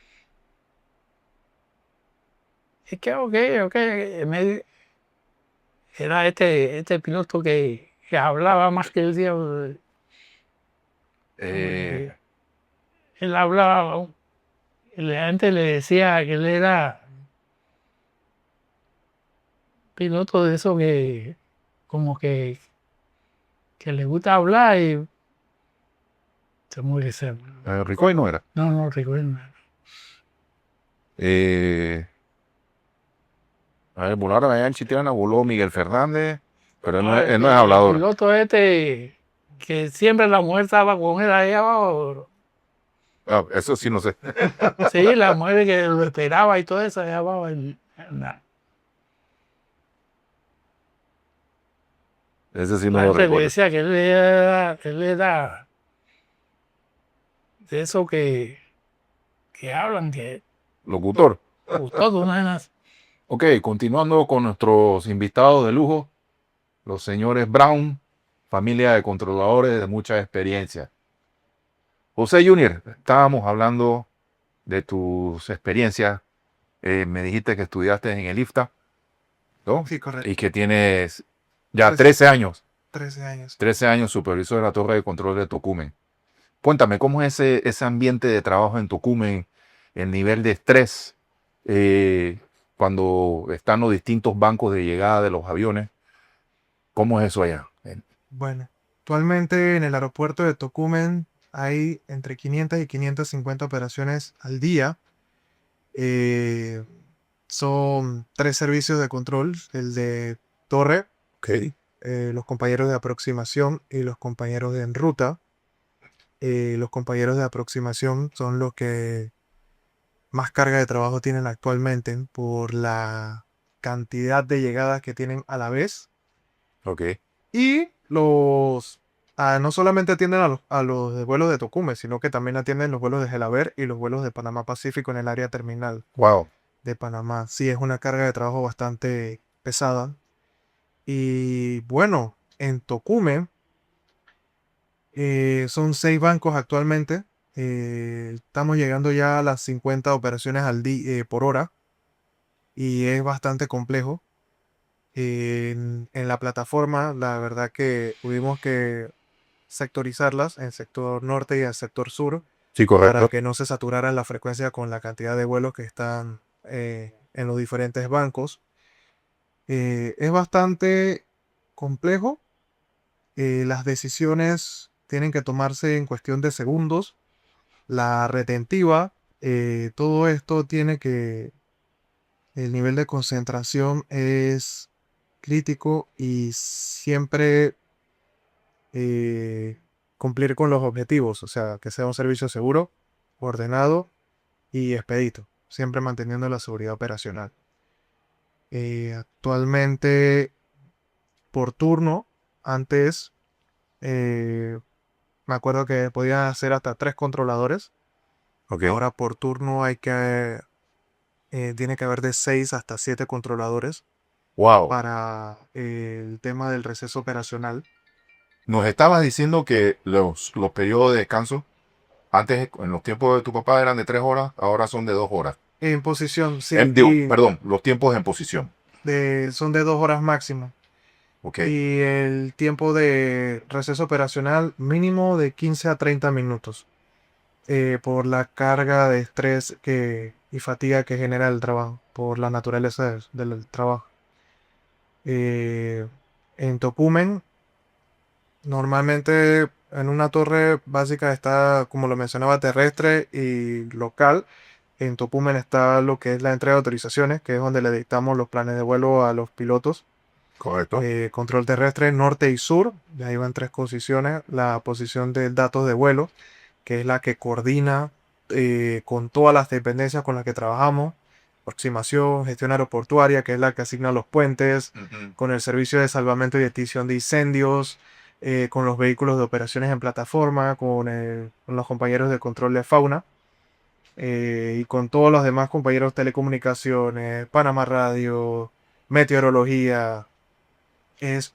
Y que ok. Era este piloto que hablaba más que el diablo. Él hablaba, la gente le decía que él era piloto de eso que como que le gusta hablar y se muere ser.
Ricoy no era.
No recuerdo.
A ver, volaron allá en Chitrana, voló Miguel Fernández, pero él no es
El
hablador.
piloto que siempre la mujer estaba con él ahí abajo.
Eso sí no sé.
Sí, la mujer que lo esperaba y todo eso allá abajo.
Ese sí no
La
lo
gente le
recuerdo.
decía que él era de eso que hablan, que
Locutor.
todo una vez.
Ok, continuando con nuestros invitados de lujo, los señores Brown, familia de controladores de mucha experiencia. José Junior, estábamos hablando de tus experiencias. Me dijiste que estudiaste en el IFTA, ¿no?
Sí, correcto.
Y que tienes ya
13
años.
13 años.
13 años supervisor de la torre de control de Tocumen. Cuéntame, ¿cómo es ese ambiente de trabajo en Tocumen, el nivel de estrés cuando están los distintos bancos de llegada de los aviones? ¿Cómo es eso allá?
Bueno, actualmente en el aeropuerto de Tocumen hay entre 500 y 550 operaciones al día. Son 3 servicios de control, el de torre,
Okay.
los compañeros de aproximación y los compañeros de en ruta. Los compañeros de aproximación son los que más carga de trabajo tienen actualmente por la cantidad de llegadas que tienen a la vez.
Ok.
Y no solamente atienden a los de vuelos de Tocumen, sino que también atienden los vuelos de Gelaber y los vuelos de Panamá Pacífico en el área terminal
Wow.
de Panamá. Sí, es una carga de trabajo bastante pesada. Y bueno, en Tocumen son 6 bancos actualmente. Estamos llegando ya a las 50 operaciones por hora. Y es bastante complejo. En la plataforma, la verdad que tuvimos que sectorizarlas en sector norte y el sector sur
Sí,
para
correcto.
que no se saturaran la frecuencia con la cantidad de vuelos que están en los diferentes bancos. Es bastante complejo. Las decisiones tienen que tomarse en cuestión de segundos. La retentiva, todo esto el nivel de concentración es crítico y siempre cumplir con los objetivos, o sea, que sea un servicio seguro, ordenado y expedito, siempre manteniendo la seguridad operacional. Actualmente, por turno, antes me acuerdo que podía hacer hasta 3 controladores
Ok.
Ahora por turno tiene que haber de 6 hasta 7 controladores
Wow.
para el tema del receso operacional.
Nos estabas diciendo que los periodos de descanso, antes en los tiempos de tu papá eran de 3 horas, ahora son de 2 horas.
En posición, sí,
Digo, perdón, los tiempos en posición.
son de 2 horas máximo.
Ok.
Y el tiempo de receso operacional mínimo de 15 a 30 minutos. Por la carga de estrés y fatiga que genera el trabajo, por la naturaleza del trabajo. Eh, en Tocumen, normalmente en una torre básica está, como lo mencionaba, terrestre y local. En Tocumen está lo que es la entrega de autorizaciones, que es donde le dictamos los planes de vuelo a los pilotos.
Correcto.
Control terrestre norte y sur, de ahí van 3 posiciones. La posición de datos de vuelo, que es la que coordina con todas las dependencias con las que trabajamos. Aproximación, gestión aeroportuaria, que es la que asigna los puentes,
Ujú.
con el servicio de salvamento y extinción de incendios, con los vehículos de operaciones en plataforma, con los compañeros de control de fauna y con todos los demás compañeros telecomunicaciones, Panamá Radio, meteorología. Es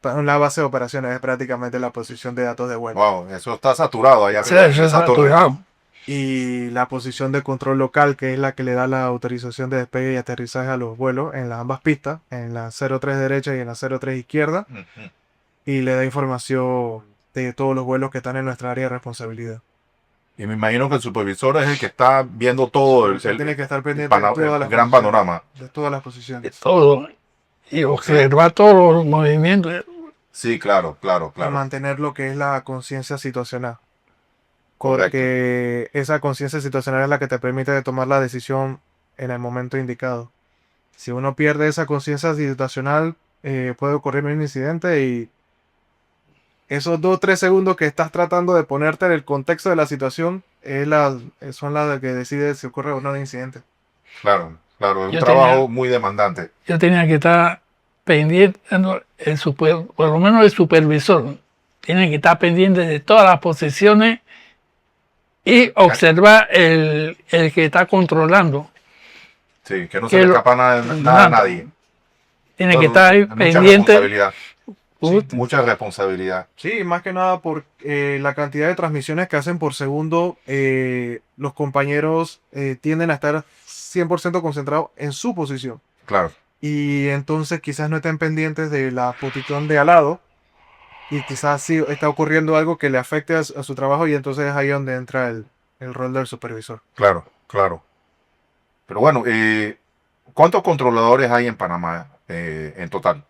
la base de operaciones, es prácticamente la posición de datos de vuelo.
Wow, eso está saturado allá
Sí,
arriba en
eso es
esa torre.
saturado.
Y la posición de control local, que es la que le da la autorización de despegue y aterrizaje a los vuelos en las ambas pistas, en la 03 derecha y en la 03 izquierda,
Ujú.
y le da información de todos los vuelos que están en nuestra área de responsabilidad.
Y me imagino que el supervisor es el que está viendo todo
Usted tiene que estar pendiente de todas
el
las
gran
posiciones,
panorama.
de todas las
De
posiciones.
todo. Y
Ok.
observar todos los movimientos.
Sí, claro, claro,
Y
claro.
mantener lo que es la conciencia situacional.
Correcto.
Porque esa conciencia situacional es la que te permite tomar la decisión en el momento indicado. Si uno pierde esa conciencia situacional, puede ocurrir un incidente y esos 2 o 3 segundos que estás tratando de ponerte en el contexto de la situación son las que decide si ocurre o no un incidente.
Claro, claro. Es un
Yo
trabajo
tenía,
muy demandante.
yo tenía que estar pendiente, no, por lo menos el supervisor, tiene que estar pendiente de todas las posiciones y observar el que está controlando.
Sí, que no se
Que
le
lo-
escapa nada a
nada.
nadie.
Tiene que
Bueno,
estar ahí
mucha
pendiente.
responsabilidad.
Sí,
Mucha responsabilidad.
sí, más que nada por la cantidad de transmisiones que hacen por segundo, los compañeros tienden a estar 100% concentrados en su posición.
Claro,
Y entonces quizás no estén pendientes de la posición de al lado y quizás sí está ocurriendo algo que le afecte a su trabajo y entonces es ahí donde entra el rol del supervisor.
claro, claro. Pero bueno, ¿cuántos controladores hay en Panamá en total?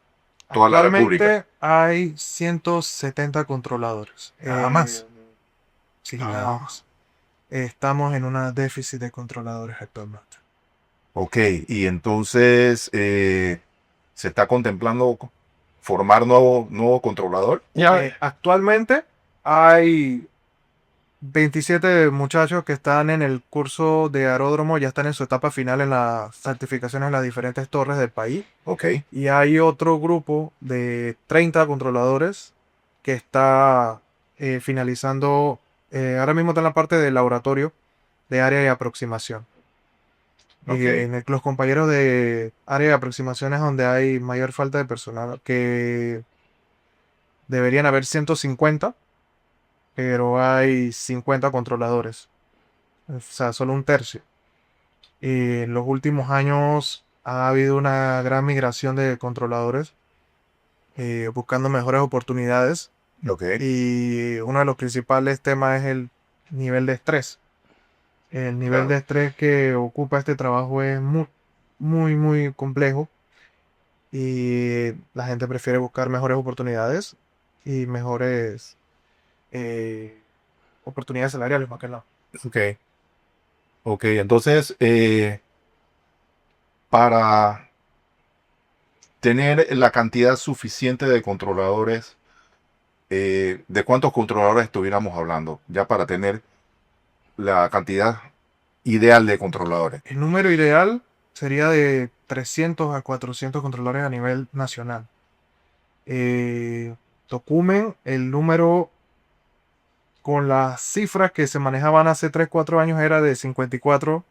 Toda la República.
Actualmente hay 170 controladores.
Nada más.
Sí,
Ah,
nada más. Estamos en una déficit de controladores actualmente.
ok, y entonces se está contemplando formar nuevo controlador.
Ya,
Actualmente hay 27 muchachos que están en el curso de aeródromo, ya están en su etapa final en las certificaciones en las diferentes torres del país.
Ok,
Y hay otro grupo de 30 controladores que está finalizando, ahora mismo está en la parte del laboratorio de área de aproximación.
ok,
Los compañeros de área de aproximación es donde hay mayor falta de personal, que deberían haber 150, pero hay 50 controladores, o sea, solo un tercio. Y en los últimos años ha habido una gran migración de controladores buscando mejores oportunidades.
ok.
Y uno de los principales temas es el nivel de estrés. El nivel de
Claro,
estrés que ocupa este trabajo es muy, muy, muy complejo y la gente prefiere buscar mejores oportunidades y mejores eh, oportunidades salariales más que nada.
ok, ok. Entonces, para tener la cantidad suficiente de controladores, ¿de cuántos controladores estuviéramos hablando? Ya para tener la cantidad ideal de controladores.
El número ideal sería de 300 a 400 controladores a nivel nacional. Eh, Tocumen, el número con las cifras que se manejaban hace 3 4 años era de 54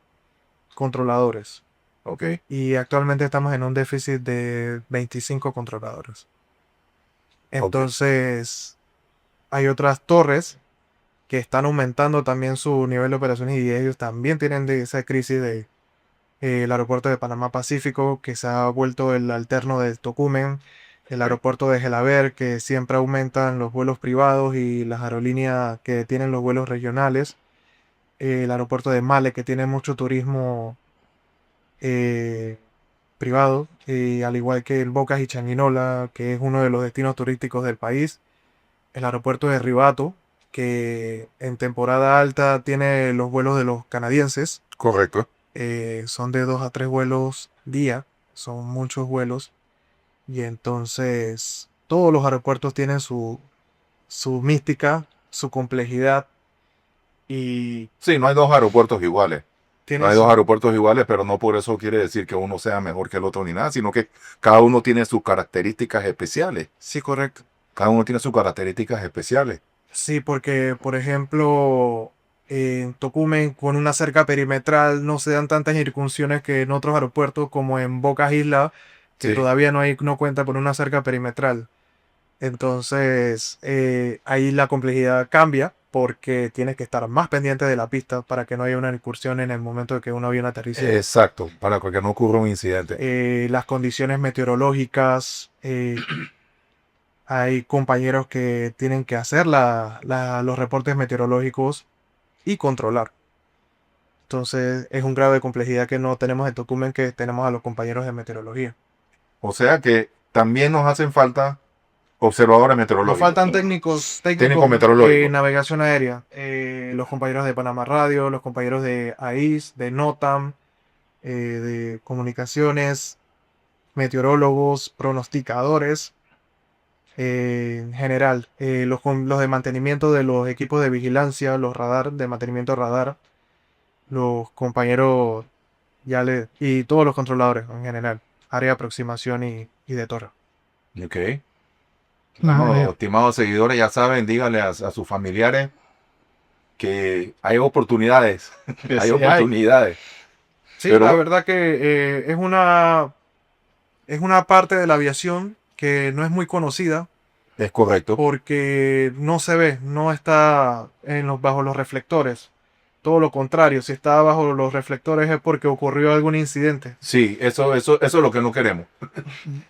controladores.
Ok.
Y actualmente estamos en un déficit de 25 controladores. Entonces, hay otras torres que están aumentando también su nivel de operaciones y ellos también tienen de esa crisis de el aeropuerto de Panamá Pacífico, que se ha vuelto el alterno de Tocumen, el aeropuerto de Gelaber, que siempre aumentan los vuelos privados y las aerolíneas que tienen los vuelos regionales, el aeropuerto de Male, que tiene mucho turismo eh, privado, y al igual que el Bocas y Changuinola, que es uno de los destinos turísticos del país, el aeropuerto de Ribato, que en temporada alta tiene los vuelos de los canadienses,
Correcto.
son de 2 a 3 vuelos día, son muchos vuelos, y entonces todos los aeropuertos tienen su mística, su complejidad, y
Sí, no hay dos aeropuertos iguales. No
tienen
hay dos
su...
aeropuertos iguales, pero no por eso quiere decir que uno sea mejor que el otro ni nada, sino que cada uno tiene sus características especiales.
Sí, correcto.
Cada uno tiene sus características especiales.
Sí, porque, por ejemplo, en Tocumen, con una cerca perimetral, no se dan tantas incursiones que en otros aeropuertos, como en Bocas Isla, que
Sí.
todavía no cuenta con una cerca perimetral. Entonces, ahí la complejidad cambia porque tienes que estar más pendiente de la pista para que no haya una incursión en el momento de que un avión aterrice.
Exacto, para que no ocurra un incidente.
Las condiciones meteorológicas, hay compañeros que tienen que hacer los reportes meteorológicos y controlar. Entonces es un grado de complejidad que no tenemos en Tocumen, que tenemos a los compañeros de meteorología.
O sea que también nos hacen falta observadores
Nos
meteorológicos.
faltan técnicos
Técnicos meteorológicos.
navegación aérea. Los compañeros de Panamá Radio, los compañeros de AIS, de NOTAM, de comunicaciones, meteorólogos, pronosticadores, en general. Los de mantenimiento de los equipos de vigilancia, los radar, de mantenimiento de radar, los compañeros y todos los controladores en general. Área de aproximación y de torre.
Ok.
No,
Bueno, estimados seguidores, ya saben, díganle a sus familiares que hay oportunidades.
que
Hay
sí
oportunidades.
Sí,
Pero-
la verdad que es una parte de la aviación que no es muy conocida
Es correcto.
porque no se ve, no está bajo los reflectores. Todo lo contrario, si está bajo los reflectores es porque ocurrió algún incidente.
Sí, eso es lo que no queremos.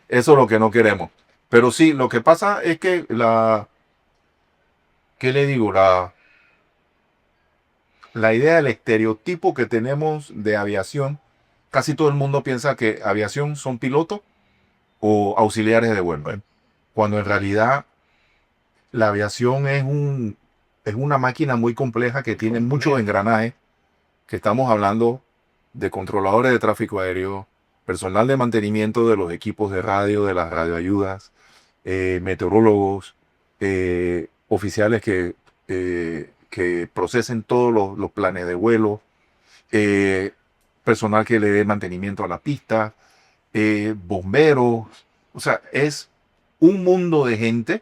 Eso es lo que no queremos. Pero sí, lo que pasa es que ¿qué le digo? La idea del estereotipo que tenemos de aviación, casi todo el mundo piensa que aviación son pilotos o auxiliares de vuelo. Cuando en realidad la aviación es una máquina muy compleja que tiene muchos engranajes, que estamos hablando de controladores de tráfico aéreo, personal de mantenimiento de los equipos de radio, de las radioayudas, meteorólogos, oficiales que procesen todos los planes de vuelo, personal que le dé mantenimiento a la pista, bomberos. O sea, es un mundo de gente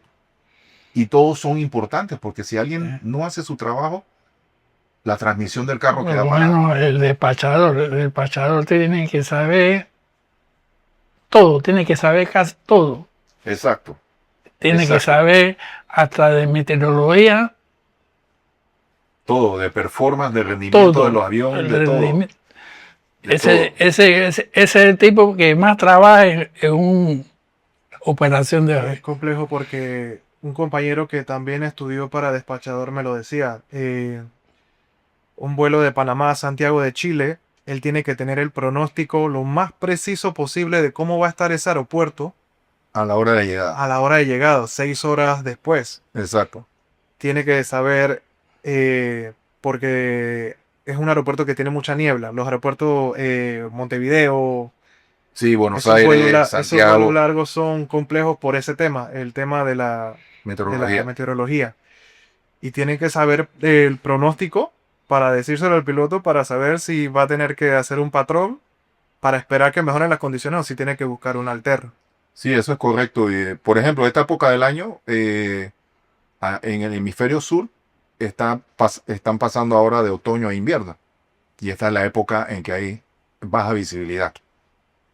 y todos son importantes porque si alguien no hace su trabajo, la transmisión del carro queda parada.
Bueno, el despachador tiene que saber todo, tiene que saber casi todo.
Exacto.
Tiene que
Exacto.
saber hasta de meteorología,
Todo, de performance, de rendimiento
todo.
de los aviones,
El
de todo.
rendimiento.
de
Ese
todo.
es el tipo que más trabaja en una operación de
Es
avión.
complejo porque un compañero que también estudió para despachador me lo decía. Un vuelo de Panamá a Santiago de Chile, él tiene que tener el pronóstico lo más preciso posible de cómo va a estar ese aeropuerto
A la hora de llegada.
a la hora de llegada, 6 horas después.
Exacto.
Tiene que saber, porque es un aeropuerto que tiene mucha niebla. Los aeropuertos Montevideo,
Sí, Buenos
esos vuelos,
Aires,
esos
Santiago,
vuelos largos son complejos por ese tema, el tema de la
meteorología.
meteorología. Y tienen que saber el pronóstico para decírselo al piloto para saber si va a tener que hacer un patrón para esperar que mejoren las condiciones o si tiene que buscar un alterno.
Sí, eso es correcto. Y, por ejemplo, esta época del año, en el hemisferio sur, están pasando ahora de otoño a invierno. Y esta es la época en que hay baja visibilidad.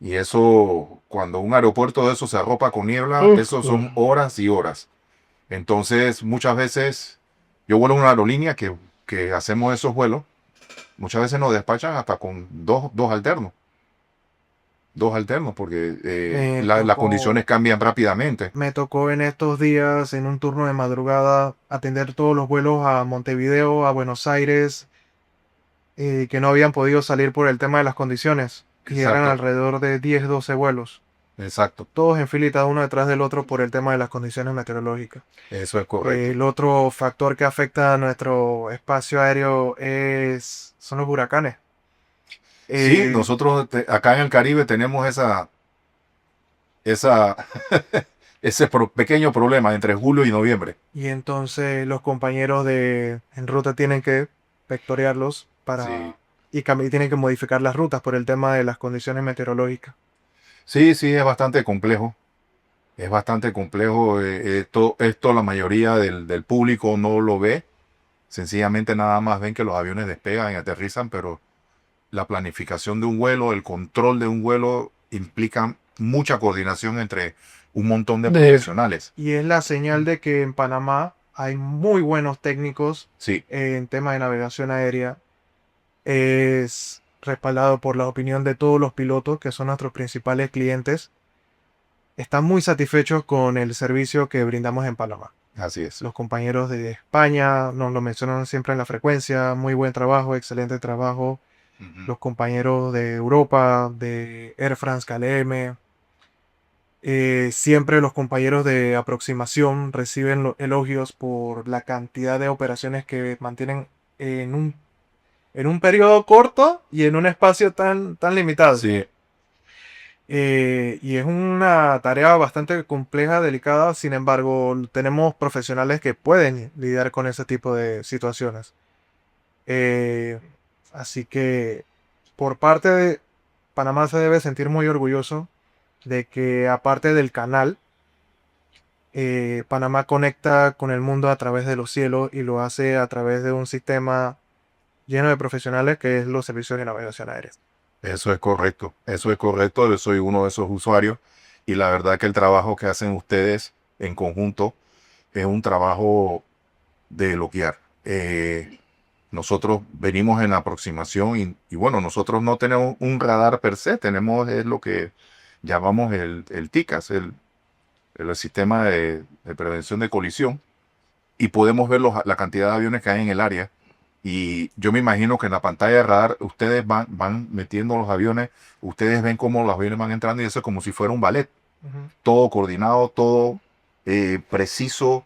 Y eso, cuando un aeropuerto de eso se arropa con niebla,
Uf,
eso son horas y horas. Entonces, muchas veces, yo vuelo en una aerolínea que hacemos esos vuelos, muchas veces nos despachan hasta con dos alternos. Dos alternos, porque
Me
las
tocó,
condiciones cambian rápidamente.
me tocó en estos días, en un turno de madrugada, atender todos los vuelos a Montevideo, a Buenos Aires, que no habían podido salir por el tema de las condiciones. Y eran
Exacto,
alrededor de 10 12 vuelos.
exacto.
Todos en filita uno detrás del otro por el tema de las condiciones meteorológicas.
Eso es correcto.
El otro factor que afecta a nuestro espacio aéreo son los huracanes.
Sí,
Eh,
nosotros acá en el Caribe tenemos esa, pequeño problema entre julio y noviembre.
y entonces los compañeros en ruta tienen que vectorearlos
Sí,
y tienen que modificar las rutas por el tema de las condiciones meteorológicas.
sí, sí, es bastante complejo. Es bastante complejo. Esto la mayoría del público no lo ve. Sencillamente nada más ven que los aviones despegan y aterrizan, pero la planificación de un vuelo, el control de un vuelo implica mucha coordinación entre un montón de
de,
profesionales.
Y es la señal de que en Panamá hay muy buenos técnicos
Sí,
en tema de navegación aérea. Es respaldado por la opinión de todos los pilotos, que son nuestros principales clientes. Están muy satisfechos con el servicio que brindamos en Panamá.
así es.
Los compañeros de España nos lo mencionan siempre en la frecuencia, muy buen trabajo, excelente trabajo.
Ujú.
Los compañeros de Europa, de Air France KLM, siempre los compañeros de aproximación reciben elogios por la cantidad de operaciones que mantienen en un periodo corto y en un espacio tan limitado.
Sí,
Y es una tarea bastante compleja, delicada, sin embargo, tenemos profesionales que pueden lidiar con ese tipo de situaciones. Eh, Así que por parte de Panamá se debe sentir muy orgulloso de que aparte del canal, Panamá conecta con el mundo a través de los cielos y lo hace a través de un sistema lleno de profesionales que es los servicios de navegación aérea.
eso es correcto. Eso es correcto. Yo soy uno de esos usuarios y la verdad que el trabajo que hacen ustedes en conjunto es un trabajo de elogiar. Nosotros venimos en la aproximación y bueno, nosotros no tenemos un radar per se, tenemos es lo que llamamos el TICAS, el sistema de prevención de colisión, y podemos ver la cantidad de aviones que hay en el área. Y yo me imagino que en la pantalla de radar ustedes van metiendo los aviones, ustedes ven cómo los aviones van entrando y eso es como si fuera un ballet,
Ujú.
todo coordinado, todo preciso,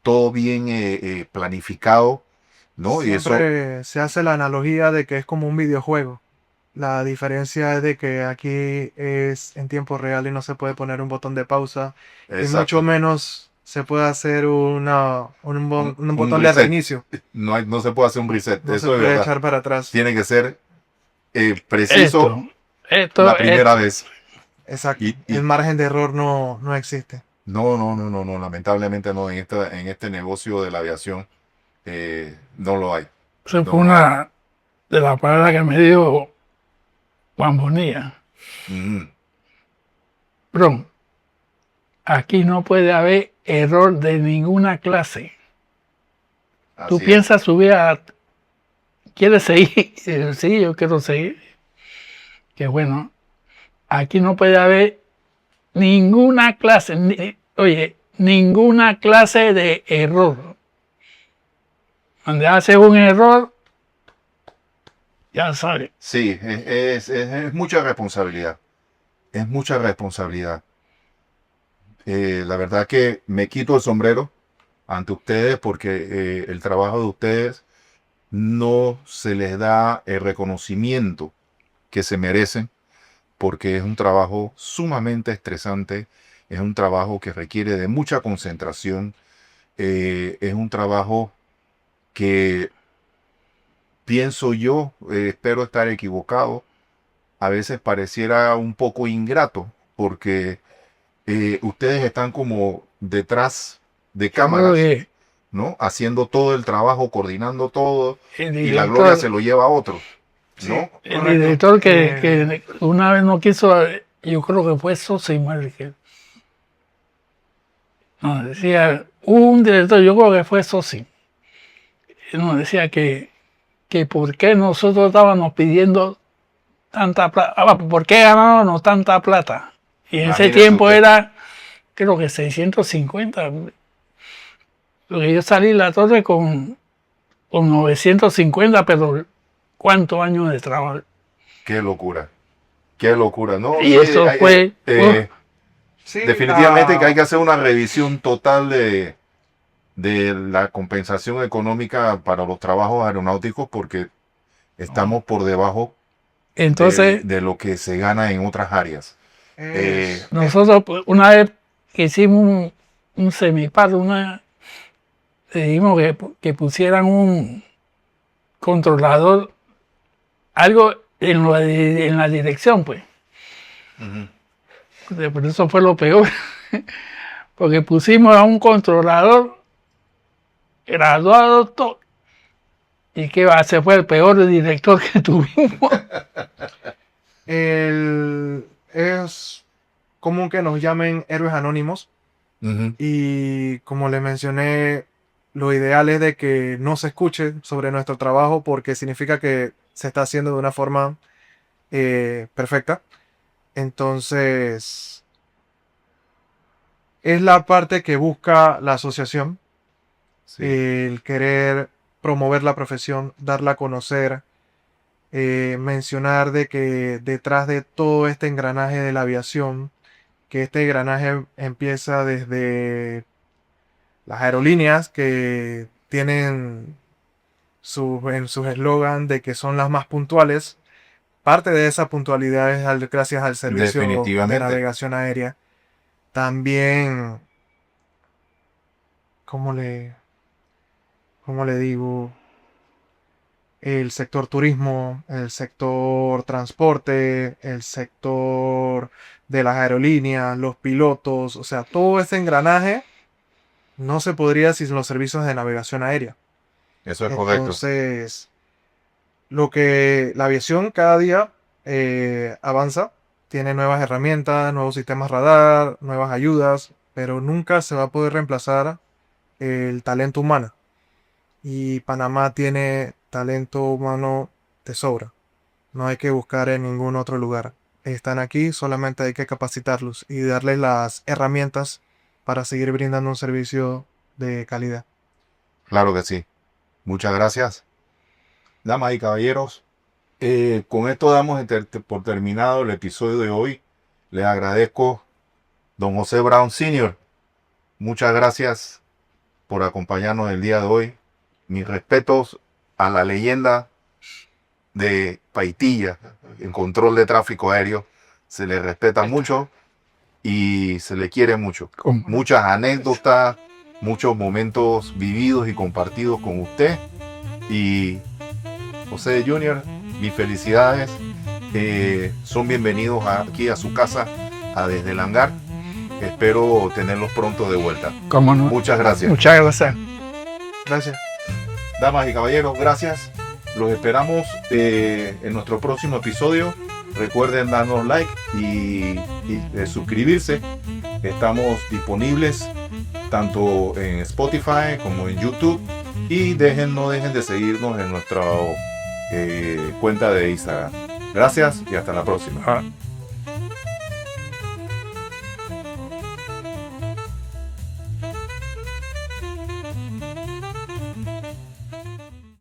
todo bien planificado, ¿no? Y eso,
Siempre se hace la analogía de que es como un videojuego. La diferencia es de que aquí es en tiempo real y no se puede poner un botón de pausa y mucho
exacto,
menos se puede hacer un
un
botón de
reset,
reinicio.
no se puede hacer un reset,
No se
eso es
puede
verdad.
echar para atrás.
Tiene que ser preciso
esto,
la
esto,
primera
esto.
vez.
Exacto. El
Y
margen de error no existe.
no, no, no, no, no, lamentablemente no, en este negocio de la aviación no lo hay,
Eso
no
fue
lo hay.
una de las palabras que me dio Juan Bonilla.
Ujú,
Bro, aquí no puede haber error de ninguna clase. Tú
así es.
piensas subir a... ¿Quieres seguir? Sí, yo quiero seguir. Que bueno, aquí no puede haber ninguna clase, oye, ninguna clase de error. Donde haces un error, ya sabes.
Sí, es mucha responsabilidad, es mucha responsabilidad. La verdad que me quito el sombrero ante ustedes porque el trabajo de ustedes no se les da el reconocimiento que se merecen porque es un trabajo sumamente estresante, es un trabajo que requiere de mucha concentración, es un trabajo que pienso yo, espero estar equivocado, a veces pareciera un poco ingrato porque ustedes están como detrás de
Yo creo
cámaras,
que
¿no? Haciendo todo el trabajo, coordinando todo,
El
y la
director,
gloria se lo lleva a otro, ¿no?
el
Correcto.
director que una vez no quiso, yo creo que fue Sosimar, que nos decía, un director, yo creo que fue Sosi, nos decía que por qué nosotros estábamos pidiendo tanta plata, por qué ganábamos tanta plata. Y en ese
Imagínese
tiempo
usted.
era, creo que 650. Porque yo salí de la torre con 950, pero ¿cuántos años de trabajo?
Qué locura, ¿no?
Y eso fue...
Sí,
definitivamente que hay que hacer una revisión total de la compensación económica para los trabajos aeronáuticos, porque estamos por debajo
Entonces,
de lo que se gana en otras áreas.
nosotros pues, una vez que hicimos un semiparo, dijimos que pusieran un controlador, algo en la dirección, pues. Por eso fue lo peor, porque pusimos a un controlador graduado todo, y que se fue el peor director que tuvimos.
Es común que nos llamen héroes anónimos, y como les mencioné, lo ideal es de que no se escuche sobre nuestro trabajo, porque significa que se está haciendo de una forma perfecta. Entonces, es la parte que busca la asociación,
Sí.
el querer promover la profesión, darla a conocer, mencionar de que detrás de todo este engranaje de la aviación, que este engranaje empieza desde las aerolíneas, que tienen en sus eslogan de que son las más puntuales. Parte de esa puntualidad es gracias al servicio de
Definitivamente.
navegación aérea. También, ¿cómo le digo? El sector turismo, el sector transporte, el sector de las aerolíneas, los pilotos, o sea, todo ese engranaje no se podría sin los servicios de navegación aérea.
Eso es correcto.
Entonces, lo que la aviación cada día avanza, tiene nuevas herramientas, nuevos sistemas radar, nuevas ayudas, pero nunca se va a poder reemplazar el talento humano. Y Panamá tiene talento humano de sobra. No hay que buscar en ningún otro lugar. Están aquí, solamente hay que capacitarlos y darles las herramientas para seguir brindando un servicio de calidad.
Claro que sí. Muchas gracias. Damas y caballeros, con esto damos por terminado el episodio de hoy. Les agradezco, don José Brown Sr. Muchas gracias por acompañarnos el día de hoy. Mis respetos a la leyenda de Paitilla en control de tráfico aéreo. Se le respeta mucho y se le quiere mucho. Muchas anécdotas, muchos momentos vividos y compartidos con usted. Y José Junior, mis felicidades. Son bienvenidos aquí a su casa, a Desde el Hangar. Espero tenerlos pronto de vuelta.
¿Cómo no?
Muchas gracias.
Muchas gracias.
Gracias.
Damas y caballeros, gracias. Los esperamos en nuestro próximo episodio. Recuerden darnos like y suscribirse. Estamos disponibles tanto en Spotify como en YouTube. Y no dejen de seguirnos en nuestra cuenta de Instagram. Gracias y hasta la próxima.